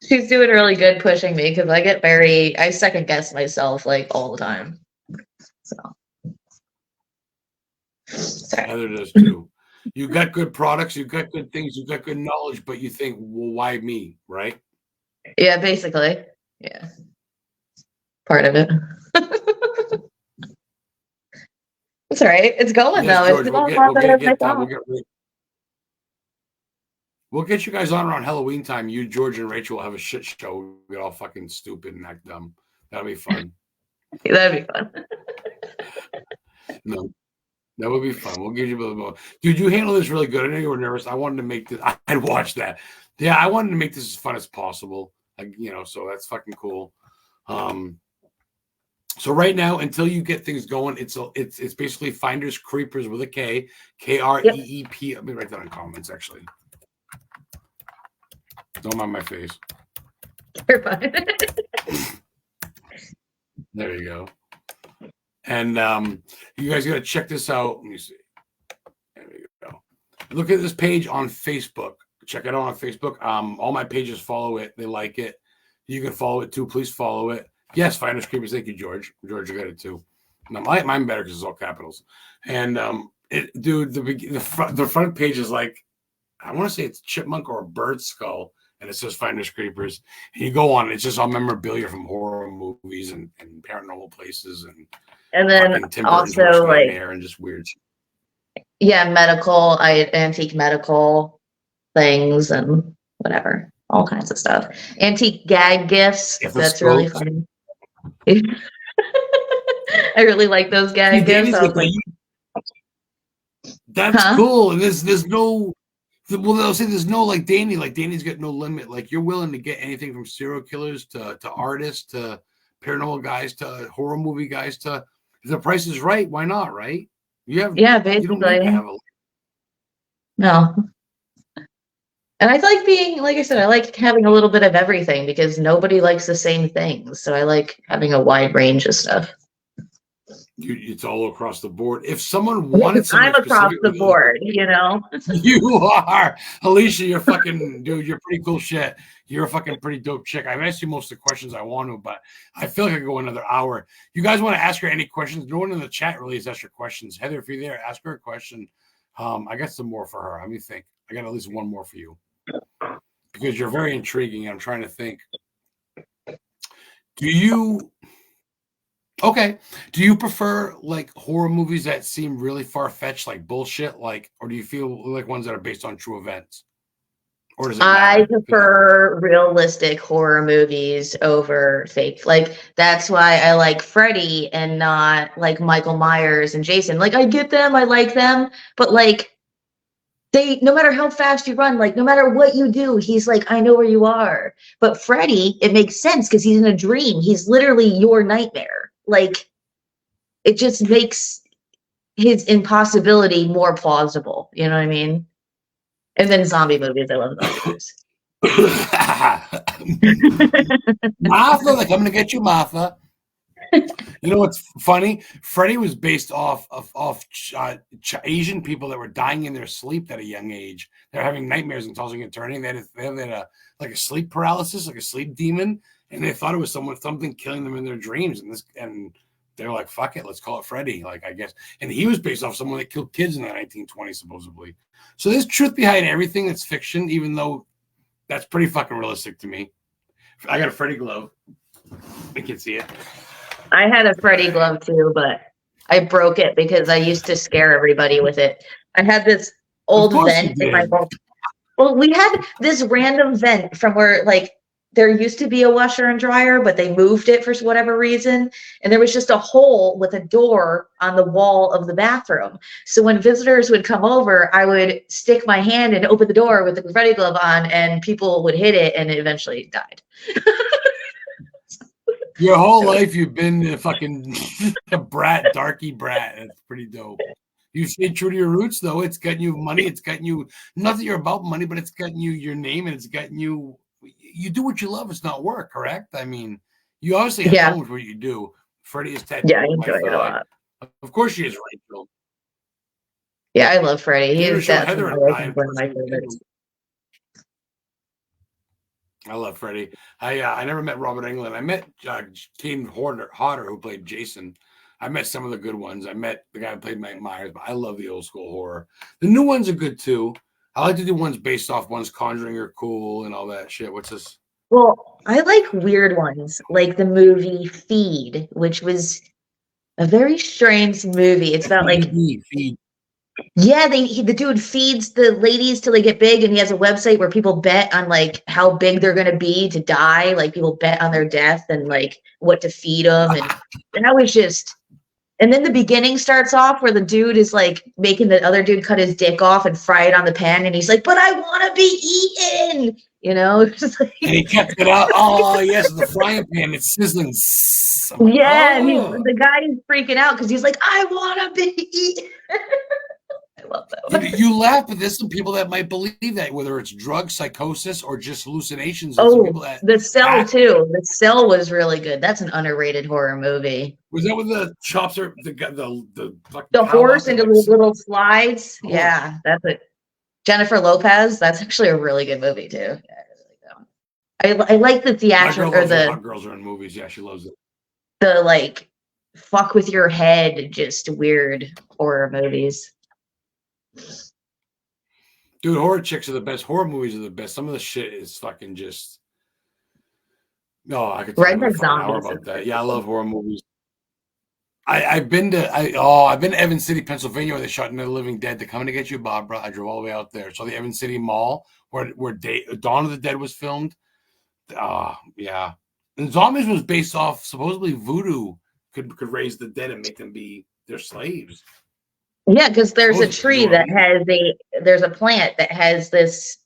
She's doing really good pushing me because I second guess myself like all the time. So. Sorry. Heather does too. You got good products, you got good things, you got good knowledge, but you think, well, why me, right? Yeah, basically. Yeah. Part of it. It's all right. It's going though. George, It's we'll get you guys on around Halloween time. You, George, and Rachel will have a shit show. We'll get all fucking stupid and act dumb. That'll be fun. That'd be fun. No. That would be fun. We'll give you a little more. Dude, you handle this really good. I know you were nervous. I wanted to make this. I'd watch that. Yeah, I wanted to make this as fun as possible. Like, so that's fucking cool. So right now, until you get things going, it's basically Finders Creepers with a K, KREEP. Let me write that in comments. Actually, don't mind my face. You're fine. There you go. And you guys got to check this out. Let me see. There we go. Look at this page on Facebook. Check it out on Facebook. All my pages follow it. They like it. You can follow it too. Please follow it. Yes, Finders Creepers. Thank you, George. George, you got it too. Now, mine better because it's all capitals. And dude, the front page is like, I want to say it's chipmunk or a bird skull, and it says Finders Creepers. And you go on, it's just all memorabilia from horror movies and paranormal places and then also like and just weird. Yeah, antique medical things and whatever, all kinds of stuff. Antique gag gifts. That's really funny. I really like those gag gifts. That's cool. And there's no. Well, they'll say there's no like Danny. Like Danny's got no limit. Like you're willing to get anything from serial killers to artists to paranormal guys to horror movie guys to. If the price is right, why not? Right? Basically. You don't need to have no. And I like being, like I said, I like having a little bit of everything because nobody likes the same things. So I like having a wide range of stuff. It's all across the board. If someone wanted something, I'm across the board, You are. Alicia, you're fucking, dude, you're pretty cool shit. You're a fucking pretty dope chick. I've asked you most of the questions I want to, but I feel like I could go another hour. You guys want to ask her any questions? No one in the chat really has asked her questions. Heather, if you're there, ask her a question. I got some more for her. Let me think. I got at least one more for you. Because you're very intriguing. I'm trying to think. Do you prefer like horror movies that seem really far-fetched, like bullshit, like, or do you feel like ones that are based on true events? Or does it matter? I prefer realistic horror movies over fake. Like that's why I like Freddy and not like Michael Myers and Jason. Like I get them, I like them, but like no matter how fast you run, like no matter what you do, he's like, I know where you are. But Freddy, it makes sense because he's in a dream. He's literally your nightmare. Like it just makes his impossibility more plausible. You know what I mean? And then zombie movies. I love zombie movies. Martha, they're coming to get you, Martha. You know what's funny? Freddy was based off Asian people that were dying in their sleep at a young age. They're having nightmares and tossing and turning. They had a sleep paralysis, like a sleep demon, and they thought it was something killing them in their dreams. And they're like, "Fuck it, let's call it Freddy." Like I guess, and he was based off someone that killed kids in the 1920s, supposedly. So there's truth behind everything that's fiction, even though that's pretty fucking realistic to me. I got a Freddy glove. I can see it. I had a Freddy glove too, but I broke it because I used to scare everybody with it. I had this old vent in my home. Well, we had this random vent from where, like, there used to be a washer and dryer, but they moved it for whatever reason. And there was just a hole with a door on the wall of the bathroom. So when visitors would come over, I would stick my hand and open the door with the confetti glove on, and people would hit it, and it eventually died. Your whole life, you've been a fucking a brat, darky brat. That's pretty dope. You stay true to your roots, though. It's gotten you money. It's gotten you, not that you're about money, but it's gotten you your name, and it's gotten you, you do what you love. It's not work, correct? I mean, you obviously have fun with what you do. Freddie is tattooed. Yeah, I enjoy it a lot. Of course she is, Rachel. Yeah, I love Freddie. He's one of my favorites. I love Freddie. I never met Robert Englund. I met Kane Hodder, who played Jason. I met some of the good ones. I met the guy who played Mike Myers, but I love the old school horror. The new ones are good too. I like to do ones based off ones Conjuring are cool and all that shit. What's this? Well, I like weird ones, like the movie Feed, which was a very strange movie. It's about like Feed. Yeah, the dude feeds the ladies till they get big, and he has a website where people bet on like how big they're gonna be to die. Like people bet on their death and like what to feed them, and that was just. And then the beginning starts off where the dude is like making the other dude cut his dick off and fry it on the pan, and he's like, "But I want to be eaten," you know. And he kept it out. Oh yes, the frying pan, it's sizzling. Yeah, and the guy is freaking out because he's like, "I want to be eaten." I love that. You laugh, but there's some people that might believe that, whether it's drug psychosis or just hallucinations. The Cell too. The Cell was really good. That's an underrated horror movie. Was that with the chops or the horse into those little slides? Oh. Yeah, that's it. Jennifer Lopez. That's actually a really good movie too. Yeah, I really like that one. I like the theatrical or the hot girls are in movies. Yeah, she loves it. The like fuck with your head, just weird horror movies. Dude, horror chicks are the best. Horror movies are the best. Some of the shit is fucking just. No, I could talk for an hour about that. Yeah, I love horror movies. I've been to Evan City, Pennsylvania, where they shot Night of the Living Dead. They're coming to get you, Barbara. I drove all the way out there. So the Evan City Mall, where Dawn of the Dead was filmed. Yeah, and Zombies was based off supposedly voodoo could raise the dead and make them be their slaves. Yeah, because there's a tree that has there's a plant that has this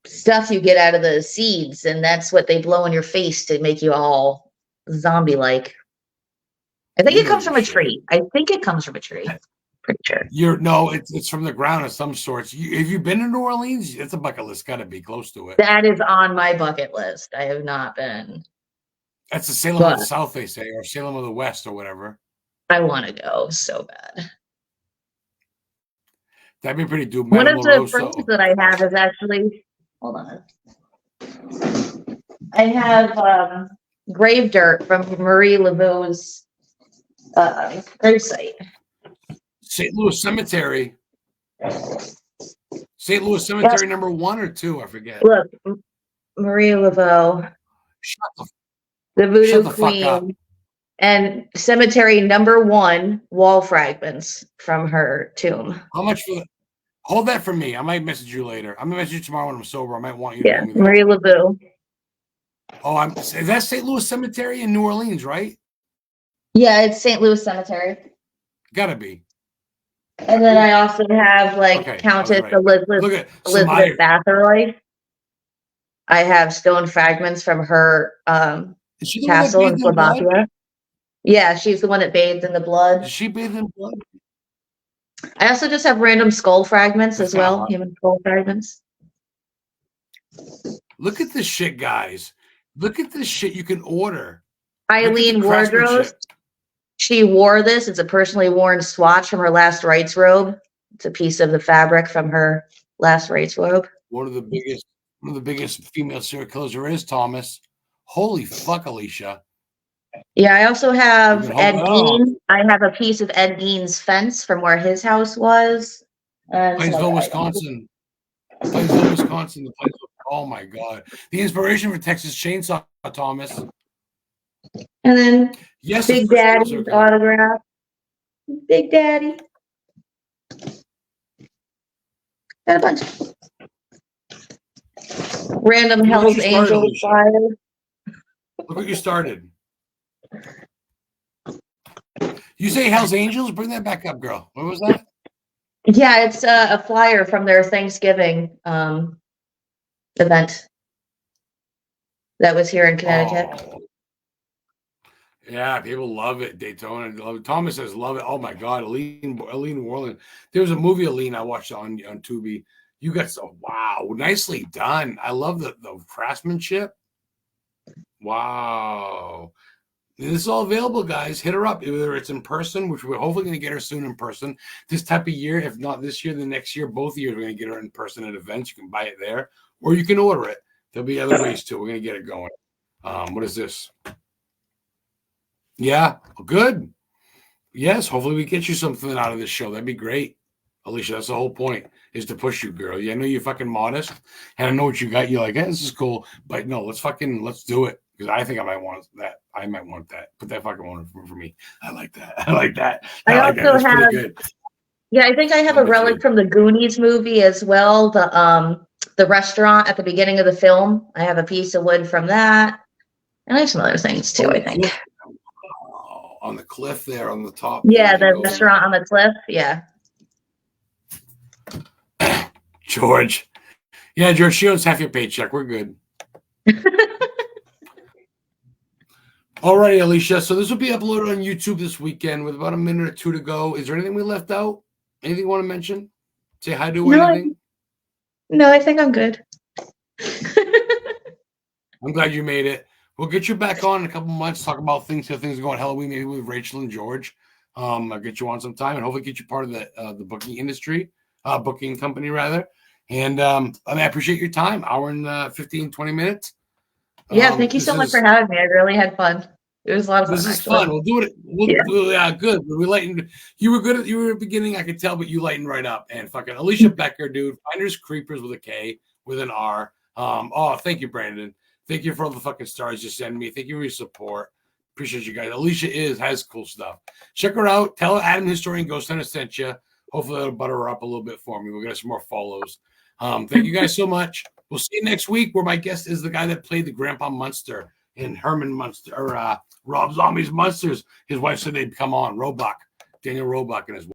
stuff you get out of the seeds, and that's what they blow in your face to make you all zombie-like. I think it comes from a tree. Pretty sure. It's from the ground of some sorts. Have you been to New Orleans? It's a bucket list. Got to be close to it. That is on my bucket list. I have not been. That's the Salem of the South, they say, or Salem of the West, or whatever. I want to go so bad. That'd be pretty dope. One of the friends that I have is actually. Hold on. I have grave dirt from Marie Laveau's gravesite. St. Louis Cemetery. St. Louis Cemetery number 1 or 2, I forget. Look, Marie Laveau. The Voodoo Queen. And cemetery number 1 wall fragments from her tomb. How much for that? Hold that for me. I might message you later. I'm gonna message you tomorrow when I'm sober. I might want you to tell me that. Marie Laveau. Oh, is that St. Louis Cemetery in New Orleans, right? Yeah, it's St. Louis Cemetery. Gotta be. And then I also have Countess Elizabeth Bathory. I have stone fragments from her castle in Slovakia. Yeah, she's the one that bathed in the blood. Does she bathe in blood? I also just have random skull fragments as well, human skull fragments. Look at this shit, guys. Look at this shit you can order. Eileen Wardrose. She wore this. It's a personally worn swatch from her last rites robe. It's a piece of the fabric from her last rites robe. One of the biggest female serial killers there is, Thomas. Holy fuck, Alicia. Yeah, I also have Ed Gein. I have a piece of Ed Gein's fence from where his house was. Plainsville, Wisconsin. Oh my God. The inspiration for Texas Chainsaw, Thomas. And then Big Daddy's autograph. Big Daddy. Got a bunch. Random Look what Hell's you started, Angels Alicia. flyer. Look what you started. You say Hell's Angels? Bring that back up, girl. What was that? Yeah, it's a flyer from their Thanksgiving event that was here in Connecticut. Oh. Yeah, people love it. Daytona, love it. Thomas says love it. Oh my God, Aline Warland. There was a movie, Aline, I watched on Tubi. You got so wow, nicely done. I love the craftsmanship. Wow. And this is all available, guys. Hit her up, whether it's in person, which we're hopefully going to get her soon in person. This type of year, if not this year, the next year, both years, we're going to get her in person at events. You can buy it there, or you can order it. There'll be other ways too. We're going to get it going. What is this? Yeah, good. Yes, hopefully we get you something out of this show. That'd be great. Alicia, that's the whole point, is to push you, girl. Yeah, I know you're fucking modest, and I know what you got. You're like, hey, this is cool, but no, let's do it, because I think I might want that. I might want that. Put that fucking one for me. I like that. I like that. I like that. also That's pretty have, good. yeah, I think I have a relic from the Goonies movie as well. The restaurant at the beginning of the film. I have a piece of wood from that, and I have some other things too. I think. On the cliff there, on the top. Yeah, the restaurant on the cliff. Yeah. George. Yeah, George, she owns half your paycheck. We're good. All right, Alicia. So this will be uploaded on YouTube this weekend with about a minute or two to go. Is there anything we left out? Anything you want to mention? Say hi to anything? No, I think I'm good. I'm glad you made it. We'll get you back on in a couple months, talk about things, how things are going Halloween, maybe with Rachel and George. I'll get you on sometime and hopefully get you part of the booking industry, booking company rather. And I appreciate your time. Hour and 15, 20 minutes. Yeah, thank you so much for having me. I really had fun. It was a lot of fun. This is fun. We'll do it. Yeah, good. We lightened. You were good. You were at the beginning. I could tell, but you lightened right up. And fucking Alicia Becker, dude. FINDERS KREEPERS with a K, with an R. Oh, thank you, Brandon. Thank you for all the fucking stars you send me. Thank you for your support. Appreciate you guys. Alicia has cool stuff. Check her out. Tell Adam Historian Ghost Hunter sent you. Hopefully that'll butter her up a little bit for me. We'll get some more follows. Thank you guys so much. We'll see you next week, where my guest is the guy that played the Grandpa Munster in Herman Munster, or Rob Zombie's Monsters. His wife said they'd come on. Daniel Roebuck and his wife.